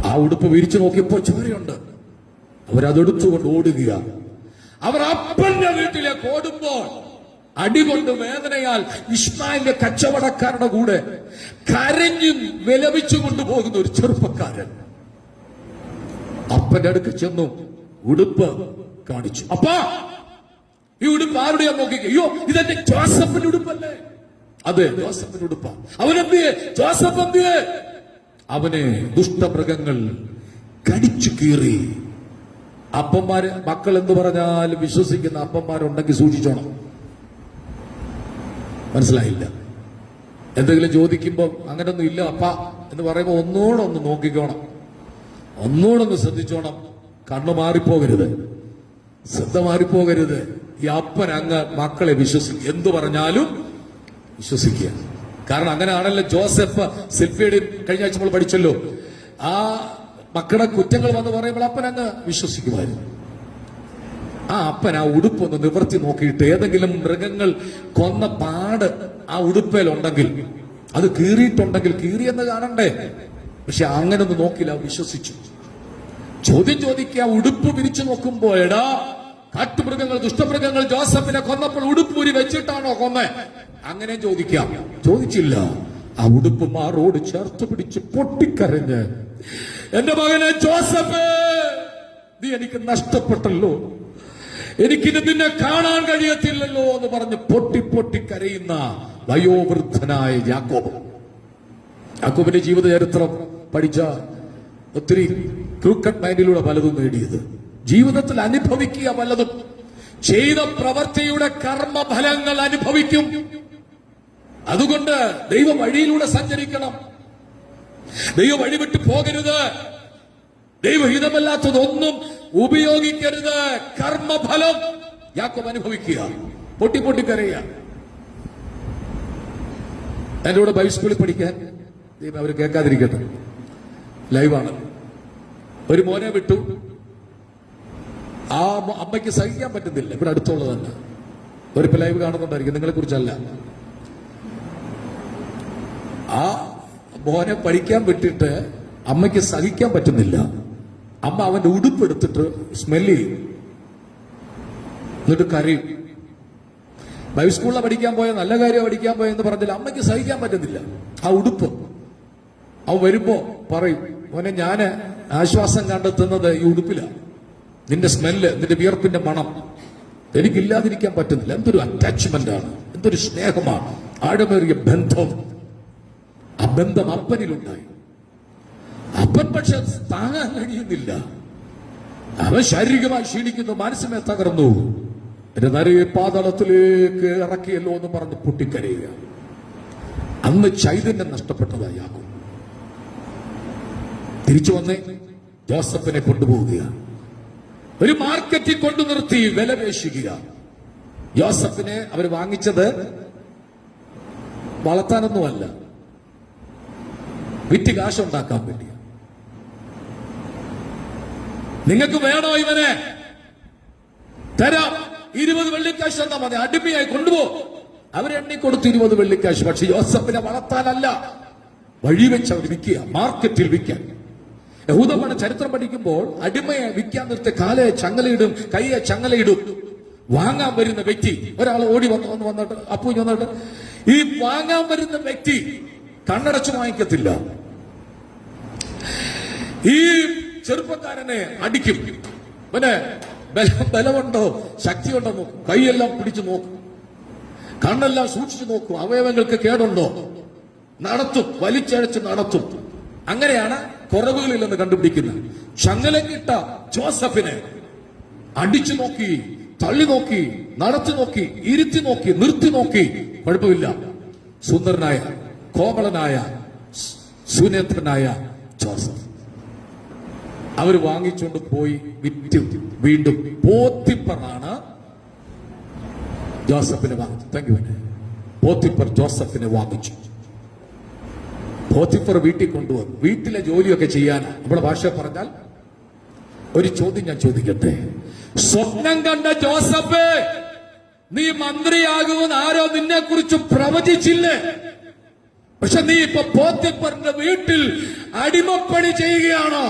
ആ ഉടുപ്പ് വിരിച്ചു നോക്കിയപ്പോ ചോരയുണ്ട്. അവരതെടുത്തുകൊണ്ട് ഓടുക. അവർ അപ്പന്റെ വീട്ടിലേക്ക് ഓടുമ്പോൾ അടികൊണ്ട് വേദനയാൽ ഇസ്മായിലിന്റെ കച്ചവടക്കാരുടെ കൂടെ കരഞ്ഞും വിലപിച്ചു കൊണ്ടുപോകുന്ന ഒരു ചെറുപ്പക്കാരൻ അപ്പന്റെ അടുക്ക് ചെന്നു ഉടുപ്പ് കാണിച്ചു. അപ്പാ, ഈ ഉടുപ്പ് ആരുടെയാ നോക്കി? അയ്യോ, ഇതെന്റെ ജോസഫിന്റെ ഉടുപ്പല്ലേ? അതെ, ജോസഫിന്റെ ഉടുപ്പാ. അവനെന്തിയെ? ജോസഫ് എന്തിയെ? അവനെ ദുഷ്ടമൃഗങ്ങൾ കടിച്ചു കീറി. അപ്പന്മാര്, മക്കൾ എന്ത് പറഞ്ഞാലും വിശ്വസിക്കുന്ന അപ്പന്മാരുണ്ടെങ്കിൽ സൂക്ഷിച്ചോണം. മനസ്സിലായില്ല? എന്തെങ്കിലും ചോദിക്കുമ്പോ അങ്ങനൊന്നും ഇല്ല അപ്പ എന്ന് പറയുമ്പോ ഒന്നുകൂടെ ഒന്ന് നോക്കിക്കോണം, ഒന്നുകൂടെ ഒന്ന് ശ്രദ്ധിച്ചോണം. കണ്ണു മാറിപ്പോകരുത്, ശ്രദ്ധ മാറിപ്പോകരുത്. ഈ അപ്പൻ അങ്ങ് മക്കളെ വിശ്വസിക്കും, എന്തു പറഞ്ഞാലും വിശ്വസിക്കുക. കാരണം അങ്ങനെയാണല്ലോ ജോസഫ് സിൽഫിയുടെ കഴിഞ്ഞ ആഴ്ച നമ്മൾ പഠിച്ചല്ലോ. ആ മക്കളുടെ കുറ്റങ്ങൾ വന്ന് പറയുമ്പോൾ അപ്പൻ അങ്ങ് വിശ്വസിക്കുമായിരുന്നു. ആ അപ്പൻ ആ ഉടുപ്പൊന്ന് നിവർത്തി നോക്കിയിട്ട് ഏതെങ്കിലും മൃഗങ്ങൾ കൊന്ന പാട് ആ ഉടുപ്പേലുണ്ടെങ്കിൽ, അത് കീറിയിട്ടുണ്ടെങ്കിൽ കീറിയെന്ന് കാണണ്ടേ? പക്ഷെ അങ്ങനെ ഒന്ന് നോക്കില്ല, വിശ്വസിച്ചു. ചോദ്യം ചോദിക്കുക, ഉടുപ്പ് പിരിച്ചു നോക്കുമ്പോ, എടാ കാട്ടുമൃഗങ്ങൾ, ദുഷ്ടമൃഗങ്ങൾ ജോസഫിനെ കൊന്നപ്പോൾ ഉടുപ്പൂരി വെച്ചിട്ടാണോ കൊന്നേ? അങ്ങനെ ചോദിക്കാം. ചോദിച്ചില്ല. ആ ഉടുപ്പ് മാറോട് ചേർത്ത് പിടിച്ച് പൊട്ടിക്കരഞ്ഞ്, എന്റെ മകനെ ജോസഫ്, നീ എനിക്ക് നഷ്ടപ്പെട്ടല്ലോ, എനിക്കിത് നിന്നെ കാണാൻ കഴിയത്തില്ലല്ലോ എന്ന് പറഞ്ഞ് പൊട്ടി പൊട്ടി കരയുന്ന വയോവൃദ്ധനായ യാക്കോബ്. യാക്കോബിന്റെ ജീവിത ചരിത്രം പഠിച്ച ഒത്തിരി ക്രൂക്കറ്റ് മൈൻഡിലൂടെ പലതും നേടിയത്. ജീവിതത്തിൽ അനുഭവിക്കുക പലതും. ചെയ്ത പ്രവൃത്തിയുടെ കർമ്മഫലങ്ങൾ അനുഭവിക്കും. അതുകൊണ്ട് ദൈവ വഴിയിലൂടെ സഞ്ചരിക്കണം. ദൈവ വഴിവിട്ട് പോകരുത്. ദൈവഹിതമല്ലാത്തതൊന്നും ഉപയോഗിക്കരുത്. കർമ്മഫലം യാക്കോബ് അനുഭവിക്കുക. പൊട്ടി പൊട്ടിക്കരയുക. എന്റെ കൂടെ ബൈബിൾ സ്കൂളിൽ പഠിക്കാൻ അവർ കേൾക്കാതിരിക്കട്ടെ, ലൈവാണ്. ഒരു മോനെ വിട്ടു. ആ അമ്മയ്ക്ക് സഹിക്കാൻ പറ്റുന്നില്ല. ഇവിടെ അടുത്തുള്ളത് തന്നെ. ഒരിപ്പോ ലൈവ് കാണുന്നുണ്ടായിരിക്കും, നിങ്ങളെ കുറിച്ചല്ല. ആ മോനെ പഠിക്കാൻ വിട്ടിട്ട് അമ്മയ്ക്ക് സഹിക്കാൻ പറ്റുന്നില്ല. അമ്മ അവന്റെ ഉടുപ്പ് എടുത്തിട്ട് സ്മെല്ല് ചെയ്യും, എന്നിട്ട് കരയും. ബൈബിൾ സ്കൂളിൽ പഠിക്കാൻ പോയ, നല്ല കാര്യം പഠിക്കാൻ പോയെന്ന് പറഞ്ഞാൽ അമ്മയ്ക്ക് സഹിക്കാൻ പറ്റുന്നില്ല ആ ഉടുപ്പ്. അവൻ വരുമ്പോ പറയും, മോനെ ഞാന് ആശ്വാസം കണ്ടെത്തുന്നത് ഈ ഉടുപ്പിലാണ്. നിന്റെ സ്മെല്ല്, നിന്റെ വിയർപ്പിന്റെ മണം എനിക്കില്ലാതിരിക്കാൻ പറ്റുന്നില്ല. എന്തൊരു അറ്റാച്ച്മെന്റ് ആണ്, എന്തൊരു സ്നേഹമാണ്, ആഴമേറിയ ബന്ധം. ആ ബന്ധം അപ്പനിലുണ്ടായി. അപ്പൻ പക്ഷെ താങ്ങാൻ കഴിയുന്നില്ല. അവൻ ശാരീരികമായി ക്ഷീണിക്കുന്നു, മാനസികമായി തകർന്നു. എന്റെ നരയെ പാതാളത്തിലേക്ക് ഇറക്കിയല്ലോ എന്ന് പറഞ്ഞ് പൊട്ടിക്കരയുക. അന്ന് ചൈതന്യം നഷ്ടപ്പെട്ടതായി യാക്കോബ്. തിരിച്ചു വന്നേ ജോസഫിനെ കൊണ്ടുപോവുകയാണ്. ഒരു മാർക്കറ്റിൽ കൊണ്ടു നിർത്തി വില പേശിക്കുക. യോസഫിനെ അവർ വാങ്ങിച്ചത് വളർത്താനൊന്നുമല്ല, വിറ്റ് കാശുണ്ടാക്കാൻ വേണ്ടി. നിങ്ങൾക്ക് വേണോ ഇവനെ? തരാം, 20 വെള്ളിക്കാശ് തന്നാ മതി, അടിമയായി കൊണ്ടുപോകും. അവരെണ്ണി കൊടുത്തു 20 വെള്ളിക്കാശ്. പക്ഷെ യോസഫിനെ വളർത്താനല്ല, വഴി വെച്ച് അവർ വിൽക്കുക, മാർക്കറ്റിൽ വിൽക്കാൻ. യഹൂദന്മാരുടെ ചരിത്രം പഠിക്കുമ്പോൾ അടിമയെ വിൽക്കാൻ നിർത്തിയ കാലെ ചങ്ങലയിടും, കൈയെ ചങ്ങലയിടും. വാങ്ങാൻ വരുന്ന വ്യക്തി, ഒരാൾ ഓടി വന്നിട്ട് അപ്പൂഞ്ഞ് വന്നിട്ട് ഈ വാങ്ങാൻ വരുന്ന വ്യക്തി കണ്ണടച്ചു വാങ്ങിക്കത്തില്ല. ഈ ചെറുപ്പക്കാരനെ അടിക്കും. പിന്നെ ബലമുണ്ടോ ശക്തിയുണ്ടോ നോക്കും, കൈയെല്ലാം പിടിച്ചു നോക്കും, കണ്ണെല്ലാം സൂക്ഷിച്ചു നോക്കും, അവയവങ്ങൾക്ക് കേടുണ്ടോ നടത്തും, വലിച്ചഴച്ച് നടത്തും. അങ്ങനെയാണ് കുറവുകളില്ലെന്ന് കണ്ടുപിടിക്കുന്നത്. ചങ്ങലങ്ങിട്ട ജോസഫിനെ അടിച്ചു നോക്കി, തള്ളി നോക്കി, നടത്തി നോക്കി, ഇരുത്തി നോക്കി, നിർത്തി നോക്കി, കുഴപ്പമില്ല. സുന്ദരനായ, കോമളനായ, സുനേത്രനായ ജോസഫ് അവർ വാങ്ങിച്ചുകൊണ്ട് പോയി വിറ്റ്. വീണ്ടും പോത്തിപ്പറാണ് ജോസഫിനെ വാങ്ങിച്ചു. Thank you. പോത്തിപ്പർ ജോസഫിനെ വാങ്ങിച്ചു. പോത്തിപ്പർ വീട്ടിൽ കൊണ്ടുവന്നു. വീട്ടിലെ ജോലിയൊക്കെ ചെയ്യാനാ. നമ്മുടെ ഭാഷ പറഞ്ഞാൽ ഒരു ചോദ്യം ഞാൻ ചോദിക്കട്ടെ. സ്വപ്നം കണ്ട ജോസഫ്, നീ മന്ത്രിയാകുമെന്ന് ആരോ നിന്നെ കുറിച്ച് പ്രവചിച്ചില്ലേ? പക്ഷെ നീ ഇപ്പൊ പോത്തിപ്പറിന്റെ വീട്ടിൽ അടിമപ്പണി ചെയ്യുകയാണോ?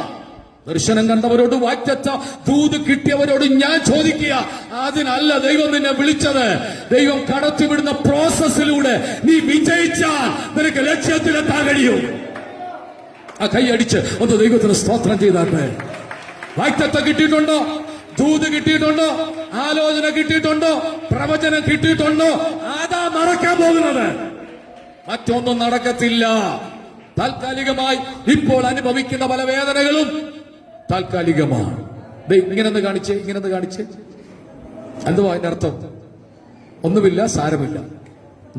ദർശനം കണ്ടവരോട്, വാഗ്ദത്ത ദൂത് കിട്ടിയവരോട് ഞാൻ ചോദിക്കുക, അതിനല്ല ദൈവം നിന്നെ വിളിച്ചത്. ദൈവം കടത്തിവിടുന്ന പ്രോസസ്സിലൂടെ നീ വിജയിച്ചാൽ നിനക്ക് ലക്ഷ്യത്തിലെത്താൻ കഴിയും. ആ കൈയടിച്ച് ഒന്ന് ദൈവത്തിന് സ്തോത്രം ചെയ്താട്ടെ. വാഗ്ദത്ത കിട്ടിയിട്ടുണ്ടോ? ദൂത് കിട്ടിയിട്ടുണ്ടോ? ആലോചന കിട്ടിയിട്ടുണ്ടോ? പ്രവചനം കിട്ടിയിട്ടുണ്ടോ? അതാ നടക്കാൻ പോകുന്നത്. മറ്റൊന്നും നടക്കത്തില്ല. താൽക്കാലികമായി ഇപ്പോൾ അനുഭവിക്കുന്ന പല വേദനകളും താൽക്കാലികമാണ്. ഇങ്ങനെന്ന് കാണിച്ചേ, ഇങ്ങനെന്ന് കാണിച്ചേ. എന്തുവാ അതിന്റെ അർത്ഥം? ഒന്നുമില്ല, സാരമില്ല.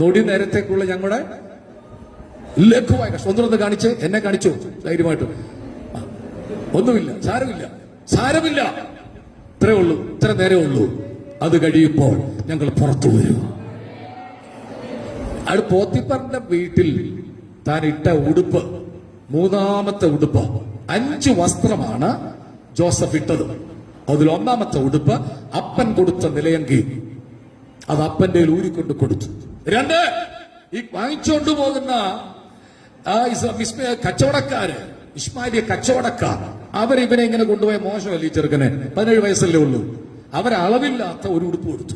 നൊടി നേരത്തേക്കുള്ള ഞങ്ങളുടെ ലഘുവായ കഷ്ടം. ഒന്നൊന്ന് കാണിച്ചേ, എന്നെ കാണിച്ചു ധൈര്യമായിട്ടും. ഒന്നുമില്ല, സാരമില്ല, സാരമില്ല, ഇത്രേ ഉള്ളൂ, ഇത്ര നേരേ ഉള്ളൂ. അത് കഴിയുമ്പോൾ ഞങ്ങൾ പുറത്തു വരും. അത് പോത്തിപ്പറിന്റെ വീട്ടിൽ താൻ ഇട്ട ഉടുപ്പ്, മൂന്നാമത്തെ ഉടുപ്പ്, 5 വസ്ത്രമാണ് ജോസഫ് ഇട്ടത്. അതിൽ ഒന്നാമത്തെ ഉടുപ്പ് അപ്പൻ കൊടുത്ത നിലയങ്കി, അത് അപ്പന്റെ ഊരിക്കൊണ്ട് കൊടുത്തു. 2, ഈ വാങ്ങിച്ചുകൊണ്ടു പോകുന്ന കച്ചവടക്കാര്, ഇസ്മായിലിയ കച്ചവടക്കാർ, അവരിവനെ ഇങ്ങനെ കൊണ്ടുപോയ മോശമല്ല. ഈ ചെറുക്കനെ 17 വയസ്സല്ലേ ഉള്ളൂ. അവരളവില്ലാത്ത ഒരു ഉടുപ്പ് കൊടുത്തു.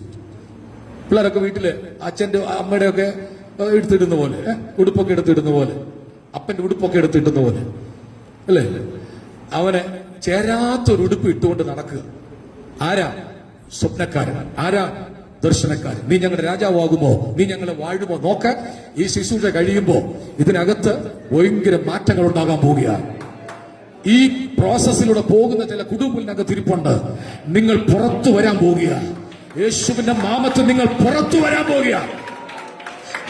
പിള്ളേരൊക്കെ വീട്ടില് അച്ഛന്റെ അമ്മയുടെ ഒക്കെ എടുത്തിടുന്ന പോലെ, ഉടുപ്പൊക്കെ എടുത്തിടുന്ന പോലെ, അപ്പന്റെ ഉടുപ്പൊക്കെ എടുത്തിടുന്ന പോലെ അല്ലേ? അവനെ ചേരാത്തൊരു ഉടുപ്പ് ഇട്ടുകൊണ്ട് നടക്കുക. ആരാ? സ്വപ്നക്കാരൻ. ആരാ? ദർശനക്കാരൻ. നീ ഞങ്ങളുടെ രാജാവാകുമോ? നീ ഞങ്ങളെ വാഴുമോ? നോക്ക, ഈ ശുശ്രൂഷ കഴിയുമ്പോ ഇതിനകത്ത് ഭയങ്കര മാറ്റങ്ങൾ ഉണ്ടാകാൻ പോവുകയാണ്. ഈ പ്രോസസ്സിലൂടെ പോകുന്ന ചില കുടുംബത്തിനകത്ത് ഇരിപ്പുണ്ട്. നിങ്ങൾ പുറത്തു വരാൻ പോവുകയാണ്. യേശുവിന്റെ നാമത്തിൽ നിങ്ങൾ പുറത്തു വരാൻ പോവുകയാണ്.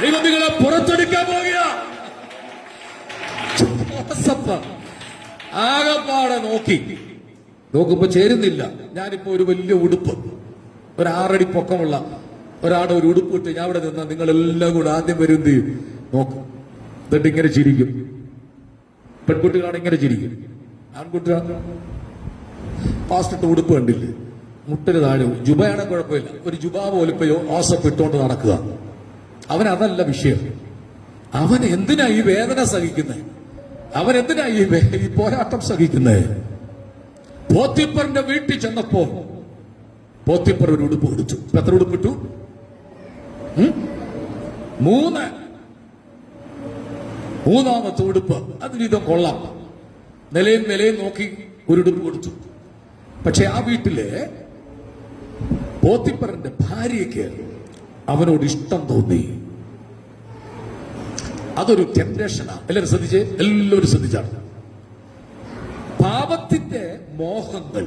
ദൈവം നിങ്ങളെ പുറത്തെടുക്കാൻ പോവുകയാണ്. ആകപ്പാടെ നോക്കുമ്പോ ചേരുന്നില്ല. ഞാനിപ്പോ ഒരു വലിയ ഉടുപ്പ്, ഒരു 6 അടി പൊക്കമുള്ള ഒരാടെ ഒരു ഉടുപ്പ് ഇട്ട് ഞാൻ ഇവിടെ നിന്നാ നിങ്ങളെല്ലാം കൂടെ ആദ്യം വരും, എന്ത് ചെയ്യും? നോക്കും. എന്നിട്ട് ഇങ്ങനെ ചിരിക്കും. പെൺകുട്ടികളാണ് ഇങ്ങനെ ചിരിക്കും. ആൺകുട്ടികളാണ് പാസ്റ്റിട്ട് ഉടുപ്പ് കണ്ടില്ലേ, മുട്ടിന് താഴെ. ജുബയാണ് കുഴപ്പമില്ല, ഒരു ജുബാ പോലിപ്പയോ ഓസപ്പ് ഇട്ടുകൊണ്ട് നടക്കുക. അവനതല്ല വിഷയം. അവൻ എന്തിനാ ഈ വേദന സഹിക്കുന്നത്? അവൻ എന്തിനാ ഈ പോരാട്ടം സഹിക്കുന്നത്? പോത്തിപ്പറിന്റെ വീട്ടിൽ ചെന്നപ്പോ പോത്തിപ്പർ ഒരു ഉടുപ്പ് കൊടുത്തു. എത്ര ഉടുപ്പിട്ടു? 3. മൂന്നാമത്തെ ഉടുപ്പ് അതിനിതം കൊള്ളാം. നിലയും നോക്കി ഒരു ഉടുപ്പ് കൊടുത്തു. പക്ഷെ ആ വീട്ടിലെ പോത്തിപ്പറിന്റെ ഭാര്യയ്ക്ക് അവനോട് ഇഷ്ടം തോന്നി. അതൊരു ടെംപ്റ്റേഷനാണ്. എല്ലാവരും ശ്രദ്ധിച്ചേ, എല്ലാവരും ശ്രദ്ധിച്ചാണ്. പാപത്തിന്റെ മോഹങ്ങൾ,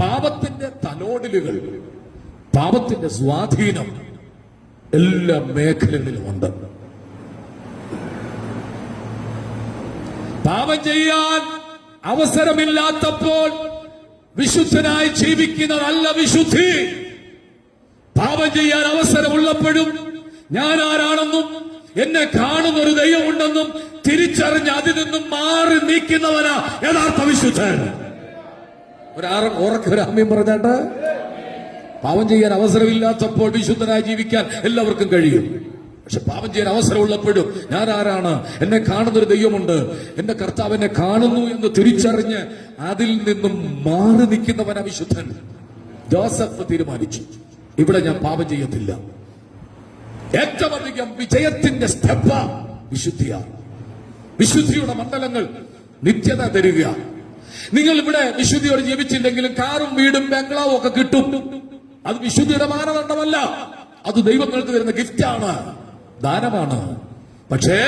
പാപത്തിന്റെ തലോടലുകൾ, പാപത്തിന്റെ സ്വാധീനം എല്ലാ മേഖലകളിലുമുണ്ട്. പാപം ചെയ്യാൻ അവസരമില്ലാത്തപ്പോൾ വിശുദ്ധനായി ജീവിക്കുന്നതല്ല വിശുദ്ധി. പാപം ചെയ്യാൻ അവസരമുള്ളപ്പോഴും ഞാൻ ആരാണെന്നും എന്നെ കാണുന്ന ഒരു ദൈവമുണ്ടെന്നും തിരിച്ചറിഞ്ഞ് അതിൽ നിന്നും മാറി നീക്കുന്നവനാ യഥാർത്ഥ വിശുദ്ധൻ. ഒരാമയും പറഞ്ഞാട്ട്. പാപം ചെയ്യാൻ അവസരമില്ലാത്തപ്പോൾ വിശുദ്ധനായി ജീവിക്കാൻ എല്ലാവർക്കും കഴിയും. പക്ഷെ പാപം ചെയ്യാൻ അവസരമുള്ളപ്പോഴും ഞാൻ ആരാണ്, എന്നെ കാണുന്നൊരു ദൈവമുണ്ട്, എന്റെ കർത്താവ് എന്നെ കാണുന്നു എന്ന് തിരിച്ചറിഞ്ഞ് അതിൽ നിന്നും മാറി നിൽക്കുന്നവനാ വിശുദ്ധൻ. ജോസഫ് തീരുമാനിച്ചു, ഇവിടെ ഞാൻ പാപം ചെയ്യത്തില്ല. ഏറ്റവും അധികം വിജയത്തിന്റെ സ്റ്റെപ്പ് വിശുദ്ധിയാണ്. വിശുദ്ധിയുടെ മണ്ഡലങ്ങൾ നിത്യത തരിക. നിങ്ങൾ ഇവിടെ വിശുദ്ധിയോട് ജീവിച്ചില്ലെങ്കിലും കാറും വീടും ബംഗ്ലാവും ഒക്കെ കിട്ടും. അത് വിശുദ്ധിയുടെ മാനദണ്ഡമല്ല, അത് ദൈവങ്ങൾക്ക് തരുന്ന ഗിഫ്റ്റാണ്, ദാനമാണ്. പക്ഷേ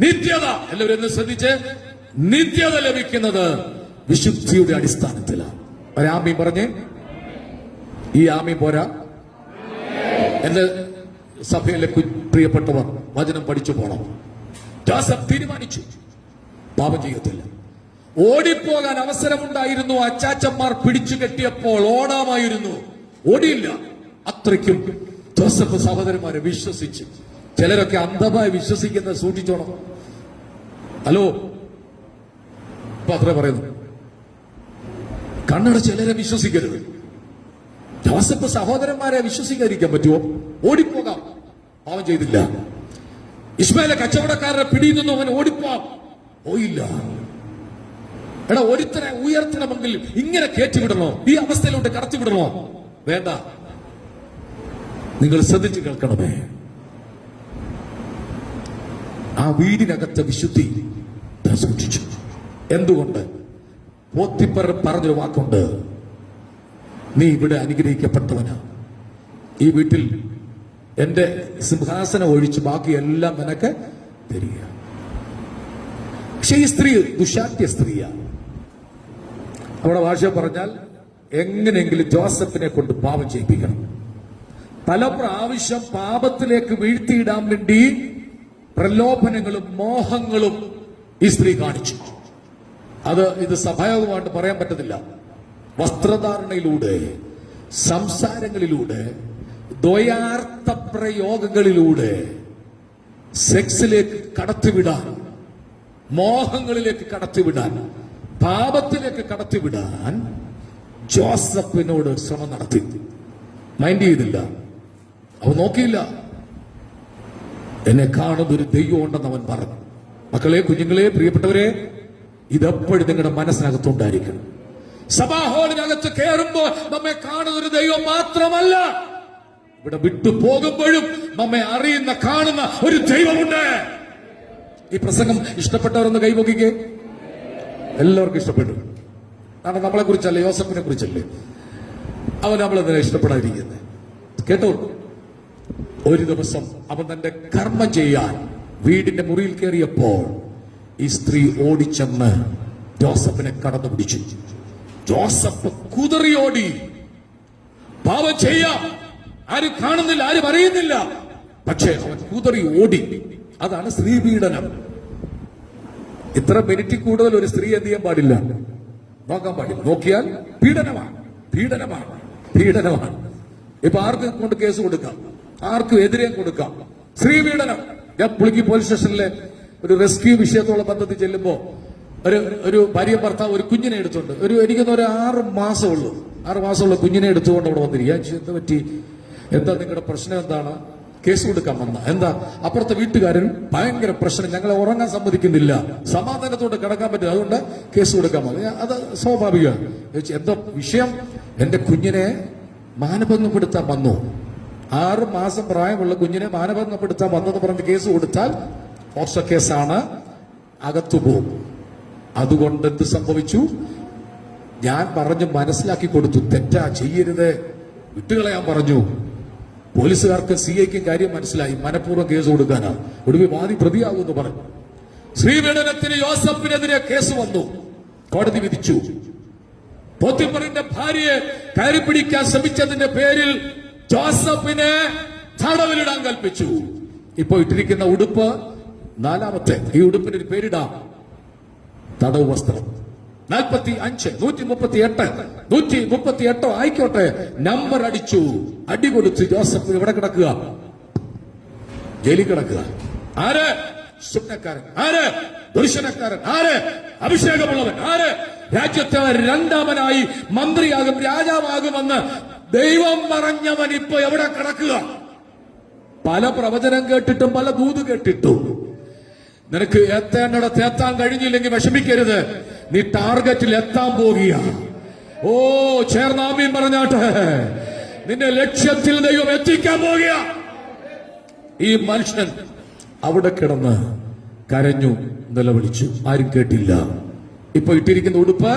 നിത്യത, എല്ലാവരും എന്ന് ശ്രദ്ധിച്ച്, നിത്യത ലഭിക്കുന്നത് വിശുദ്ധിയുടെ അടിസ്ഥാനത്തിലാണ്. ഒരാമി പറഞ്ഞ്, ഈ ആമി പോരാ. എന്റെ സഭയിലെ പ്രിയപ്പെട്ടവർ വചനം പഠിച്ചു പോണം. ജോസഫ് തീരുമാനിച്ചു, പാപം ചെയ്യത്തില്ല. ഓടിപ്പോകാൻ അവസരമുണ്ടായിരുന്നു. അച്ചാച്ചന്മാർ പിടിച്ചു കെട്ടിയപ്പോൾ ഓടാമായിരുന്നു, ഓടിയില്ല. അത്രയ്ക്കും ജോസഫ് സഹോദരന്മാരെ വിശ്വസിച്ചു. ചിലരൊക്കെ അന്ധമായി വിശ്വസിക്കുന്നത് സൂക്ഷിച്ചോണം. ഹലോ, ഇപ്പൊ അത്ര പറയുന്നു, കണ്ണട ചിലരെ വിശ്വസിക്കരുത്. ജോസഫ് സഹോദരന്മാരെ വിശ്വസിക്കാതിരിക്കാൻ പറ്റുമോ? ഓടിപ്പോകാം, പാവം ചെയ്തില്ല. ഇസ്മായിലെ കച്ചവടക്കാരുടെ പിടിയിൽ നിന്നും അവൻ ഓടിപ്പോവാം, പോയില്ല. എടാ, ഒരുത്തനെ ഉയർത്തണമെങ്കിൽ ഇങ്ങനെ കയറ്റിവിടണോ? ഈ അവസ്ഥയിലോട്ട് കടത്തിവിടണോ? വേണ്ട. നിങ്ങൾ ശ്രദ്ധിച്ചു കേൾക്കണമേ. ആ വീടിനകത്തെ വിശുദ്ധി സൂക്ഷിച്ചു. എന്തുകൊണ്ട്? പോത്തിപ്പർ പറഞ്ഞൊരു വാക്കുണ്ട്, നീ ഇവിടെ അനുഗ്രഹിക്കപ്പെട്ടവനാ, ഈ വീട്ടിൽ എന്റെ സിംഹാസനം ഒഴിച്ച് ബാക്കിയെല്ലാം നിനക്ക് തരിക. പക്ഷെ ഈ സ്ത്രീ ദുശാഠ്യ സ്ത്രീയാണ്. നമ്മുടെ ഭാഷ പറഞ്ഞാൽ എങ്ങനെയെങ്കിലും ജോസഫിനെ കൊണ്ട് പാപം ചെയ്യിപ്പിക്കണം. പല പ്രാവശ്യം പാപത്തിലേക്ക് വീഴ്ത്തിയിടാൻ വേണ്ടി പ്രലോഭനങ്ങളും മോഹങ്ങളും ഈ സ്ത്രീ കാണിച്ചു. ഇത് സഭയോഗമായിട്ട് പറയാൻ പറ്റത്തില്ല. വസ്ത്രധാരണയിലൂടെ, സംസാരങ്ങളിലൂടെ, ദ്വയാർത്ഥ പ്രയോഗങ്ങളിലൂടെ സെക്സിലേക്ക് കടത്തിവിടാൻ, മോഹങ്ങളിലേക്ക് കടത്തിവിടാൻ, പാപത്തിലേക്ക് കടത്തിവിടാൻ ജോസഫിനോട് ശ്രമം നടത്തി. മൈൻഡ് ചെയ്തില്ല, അവൻ നോക്കിയില്ല. എന്നെ കാണുന്നൊരു ദൈവം ഉണ്ടെന്ന് അവൻ പറഞ്ഞു. മക്കളെ, കുഞ്ഞുങ്ങളെ, പ്രിയപ്പെട്ടവരെ, ഇതെപ്പോഴും നിങ്ങളുടെ മനസ്സിനകത്തുണ്ടായിരിക്കണം. സഭാഹോളിനകത്ത് കയറുമ്പോ നമ്മെ കാണുന്നൊരു ദൈവം മാത്രമല്ല, ഇവിടെ വിട്ടു പോകുമ്പോഴും നമ്മെ അറിയുന്ന, കാണുന്ന ഒരു ദൈവമുണ്ട്. ഈ പ്രസംഗം ഇഷ്ടപ്പെട്ടവരൊന്ന് കൈപൊക്കിക്കേ. എല്ലാവർക്കും ഇഷ്ടപ്പെട്ടു. കാരണം നമ്മളെ കുറിച്ചല്ലേ, യോസഫിനെ കുറിച്ചല്ലേ. അവൻ നമ്മളെന്തിനാ ഇഷ്ടപ്പെടാതിരിക്കുന്നത്? കേട്ടോ, ഒരു ദിവസം അവൻ തന്റെ കർമ്മം ചെയ്യാൻ വീടിന്റെ മുറിയിൽ കയറിയപ്പോൾ ഈ സ്ത്രീ ഓടിച്ചെന്ന് ജോസഫിനെ കടന്നു പിടിച്ചു. ജോസഫ് കുതറിയോടി. പാപം ചെയ്യാം, ആരും കാണുന്നില്ല, ആരും അറിയുന്നില്ല, പക്ഷേ അവൻ കുതറി ഓടി. അതാണ് സ്ത്രീ പീഡനം. ഇത്ര മിനിറ്റിൽ കൂടുതൽ ഒരു സ്ത്രീ എന്ത് ചെയ്യാൻ പാടില്ല, നോക്കാൻ പാടില്ല. നോക്കിയാൽ പീഡനമാണ്, പീഡനമാണ്, പീഡനമാണ്. ഇപ്പൊ ആർക്കും കൊണ്ട് കേസ് കൊടുക്കാം, ആർക്കും എതിരെ കൊടുക്കാം. സ്ത്രീ പീഡനം. ഞാൻ പുളിക്കി പോലീസ് സ്റ്റേഷനിലെ ഒരു റെസ്ക്യൂ വിഷയത്തോളം ബന്ധത്തിൽ ചെല്ലുമ്പോ ഒരു ഭാര്യ ഭർത്താവ് ഒരു കുഞ്ഞിനെ എടുത്തുകൊണ്ട്, എനിക്കൊന്ന് ഒരു 6 മാസമുള്ള കുഞ്ഞിനെ എടുത്തുകൊണ്ട് അവിടെ വന്നിരിക്കുക. എന്ത് പറ്റി, എന്താ നിങ്ങളുടെ പ്രശ്നം, എന്താണ്? കേസ് കൊടുക്കാൻ വന്ന. എന്താ? അപ്പുറത്തെ വീട്ടുകാരൻ ഭയങ്കര പ്രശ്നം, ഞങ്ങളെ ഉറങ്ങാൻ സമ്മതിക്കുന്നില്ല, സമാധാനത്തോടെ കിടക്കാൻ പറ്റില്ല, അതുകൊണ്ട് കേസ് കൊടുക്കാൻ വന്നു. അത് സ്വാഭാവികമാണ്. എന്താ വിഷയം? എന്റെ കുഞ്ഞിനെ മാനഭംഗപ്പെടുത്താൻ വന്നു. 6 മാസം പ്രായമുള്ള കുഞ്ഞിനെ മാനഭംഗപ്പെടുത്താൻ വന്നെന്ന് പറഞ്ഞ് കേസ് കൊടുത്താൽ പോക്സോ കേസാണ്, അകത്തു പോകും. അതുകൊണ്ട് എന്ത് സംഭവിച്ചു? ഞാൻ പറഞ്ഞു മനസ്സിലാക്കി കൊടുത്തു, തെറ്റാ, ചെയ്യരുത്, വിട്ടുകളയാൻ പറഞ്ഞു. പോലീസുകാർക്ക് CIക്കും കാര്യം മനസ്സിലായി, മനഃപൂർവ്വം കേസ് കൊടുക്കാനാ. ഒടുവിൽ വാദി പ്രതിയാകുമെന്ന് പറഞ്ഞു. സ്ത്രീപീഡനത്തിന് യോസഫിനെതിരെ കേസ് വന്നു, കോടതി വിധിച്ചു. പോത്തിഫറിന്റെ ഭാര്യയെ കയറി പിടിക്കാൻ ശ്രമിച്ചതിന്റെ പേരിൽ ജോസഫിനെ തടവിലിടാൻ കൽപ്പിച്ചു. ഇപ്പൊ ഇട്ടിരിക്കുന്ന ഉടുപ്പ് 4ാമത്തെ, ഈ ഉടുപ്പിന് ഒരു പേരിടാം, തടവ് വസ്ത്രം. 45, 138, 138 ആയിക്കോട്ടെ, നമ്പർ അടിച്ചു, അടി കൊടുത്ത് ജോസഫ് എവിടെ കിടക്കുക? ജയിലിൽ കിടക്കുക. ആര്? സ്വപ്നക്കാരൻ. ആര്? ദർശനക്കാരൻ. ആര്? അഭിഷേകമുള്ളവൻ. ആര്? രാജ്യത്തെ രണ്ടാമനായി മന്ത്രിയാകും, രാജാവാകുമെന്ന് ദൈവം പറഞ്ഞവൻ ഇപ്പൊ എവിടെ കിടക്കുക? പല പ്രവചനം കേട്ടിട്ടും പല ദൂത് കേട്ടിട്ടും നിനക്ക് എത്തേണ്ടിടത്ത് എത്താൻ കഴിഞ്ഞില്ലെങ്കിൽ വിഷമിക്കരുത്. നീ ടാർഗറ്റിൽ എത്താൻ പോകുക. ഓ, ചേർന്നാമീൻ പറഞ്ഞാട്ടെ. നിന്റെ ലക്ഷ്യത്തിൽ ദൈവം എത്തിക്കാൻ പോകുക. ഈ മനുഷ്യൻ അവിടെ കിടന്ന് കരഞ്ഞു, നിലവിളിച്ചു. ആരും കേട്ടില്ല. ഇപ്പൊ ഇട്ടിരിക്കുന്ന ഉടുപ്പ്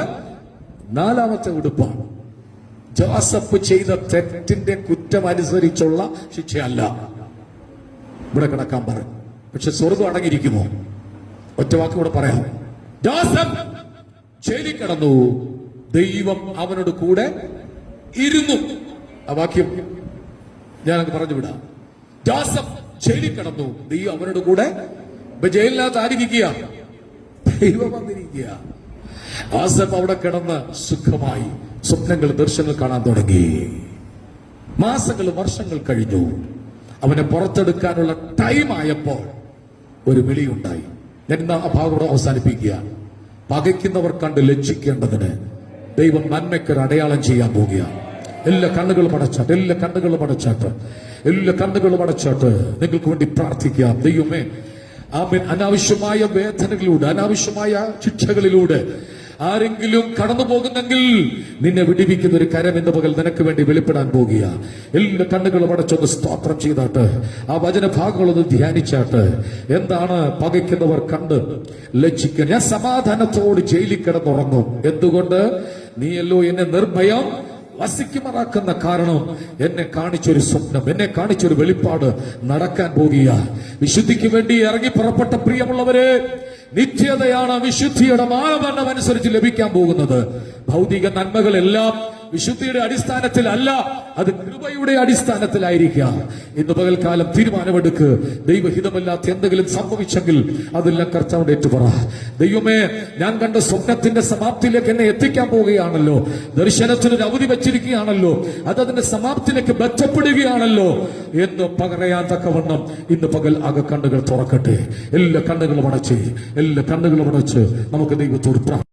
4ാമത്തെ ഉടുപ്പാണ്. ജോസഫ് ചെയ്ത തെറ്റിന്റെ കുറ്റം അനുസരിച്ചുള്ള ശിക്ഷയല്ല. ഇവിടെ കിടക്കാൻ പറഞ്ഞു. പക്ഷെ സ്വർഗം അടങ്ങിയിരിക്കുമോ? ഒറ്റ വാക്ക് കൂടെ പറയാം. ജോസഫ് ജയിലിൽ കിടന്നു, ദൈവം അവനോട് കൂടെ ഇരുന്നു. ആ വാക്യം ഞാനത് പറഞ്ഞു വിടാം. ജോസഫ് ജയിലിൽ കിടന്നു, ദൈവം അവനോട് കൂടെ. ജയിലിനകത്ത് ആരിക്കുക? ദൈവം വന്നിരിക്കുക. ജോസഫ് അവിടെ കിടന്ന് സുഖമായി സ്വപ്നങ്ങൾ, ദർശനങ്ങൾ കാണാൻ തുടങ്ങി. മാസങ്ങൾ, വർഷങ്ങൾ കഴിഞ്ഞു. അവനെ പുറത്തെടുക്കാനുള്ള ടൈം ആയപ്പോൾ ഒരു വിളിയുണ്ടായി. ഞാൻ ആ ഭാഗം അവസാനിപ്പിക്കുക. പകയ്ക്കുന്നവർ കണ്ട് ലജ്ജിക്കേണ്ടതിന് ദൈവം നന്മയ്ക്കൊരു അടയാളം ചെയ്യാൻ പോകുക. എല്ലാ കണ്ണുകളും അടച്ചാട്ട്, എല്ലാ കണ്ണുകളും അടച്ചാട്ട്, എല്ലാ കണ്ണുകളും അടച്ചാട്ട് നിങ്ങൾക്ക് വേണ്ടി പ്രാർത്ഥിക്കാം. ദൈവമേ, ആമേൻ. അനാവശ്യമായ വേദനകളിലൂടെ, അനാവശ്യമായ ശിക്ഷകളിലൂടെ ആരെങ്കിലും കടന്നു പോകുന്നെങ്കിൽ നിന്നെ വിടിവിക്കുന്ന ഒരു കരം ഇന്ന് പകൽ നിനക്ക് വേണ്ടി വെളിപ്പെടാൻ പോകുക. എല്ലാ കണ്ണുകളും അടച്ചൊന്ന് സ്തോത്രം ചെയ്താട്ട് ആ വചനഭാഗങ്ങളൊന്ന് ധ്യാനിച്ചാട്ട്. എന്താണ് പകയ്ക്കുന്നവർ കണ്ട് ലജ്ജിക്കുക? ഞാൻ സമാധാനത്തോട് ജയിലിൽ കിടന്നുറങ്ങും. എന്തുകൊണ്ട്? നീയല്ലോ എന്നെ നിർഭയം വസിക്കുമാറാക്കുന്ന കാരണം എന്നെ കാണിച്ചൊരു സ്വപ്നം, എന്നെ കാണിച്ചൊരു വെളിപ്പാട് നടക്കാൻ പോകുക. വിശുദ്ധിക്ക് വേണ്ടി ഇറങ്ങി പുറപ്പെട്ട പ്രിയമുള്ളവരെ, നിത്യതയാണ് വിശുദ്ധിയുടെ മാനദണ്ഡം അനുസരിച്ച് ലഭിക്കാൻ പോകുന്നത്. ഭൗതിക നന്മകളെല്ലാം വിശുദ്ധിയുടെ അടിസ്ഥാനത്തിലല്ല, അത് കൃപയുടെ അടിസ്ഥാനത്തിലായിരിക്കാം. ഇന്ന് പകൽക്കാലം തീരുമാനമെടുക്ക്. ദൈവഹിതമല്ലാത്ത എന്തെങ്കിലും സംഭവിച്ചെങ്കിൽ അതെല്ലാം കർത്താവിന്റെ ഏറ്റുപറ. ദൈവമേ, ഞാൻ കണ്ട സ്വപ്നത്തിന്റെ സമാപ്തിയിലേക്ക് എന്നെ എത്തിക്കാൻ പോവുകയാണല്ലോ. ദർശനത്തിനൊരു അവധി വെച്ചിരിക്കുകയാണല്ലോ. അതതിന്റെ സമാപ്തിയിലേക്ക് ബന്ധപ്പെടുകയാണല്ലോ എന്ന് പറയാൻ തക്കവണ്ണം ഇന്ന് പകൽ കണ്ണുകൾ തുറക്കട്ടെ. എല്ലാ കണ്ണുകളും അടച്ച്, എല്ലാ കണ്ണുകളും അടച്ച് നമുക്ക് ദൈവത്തോട്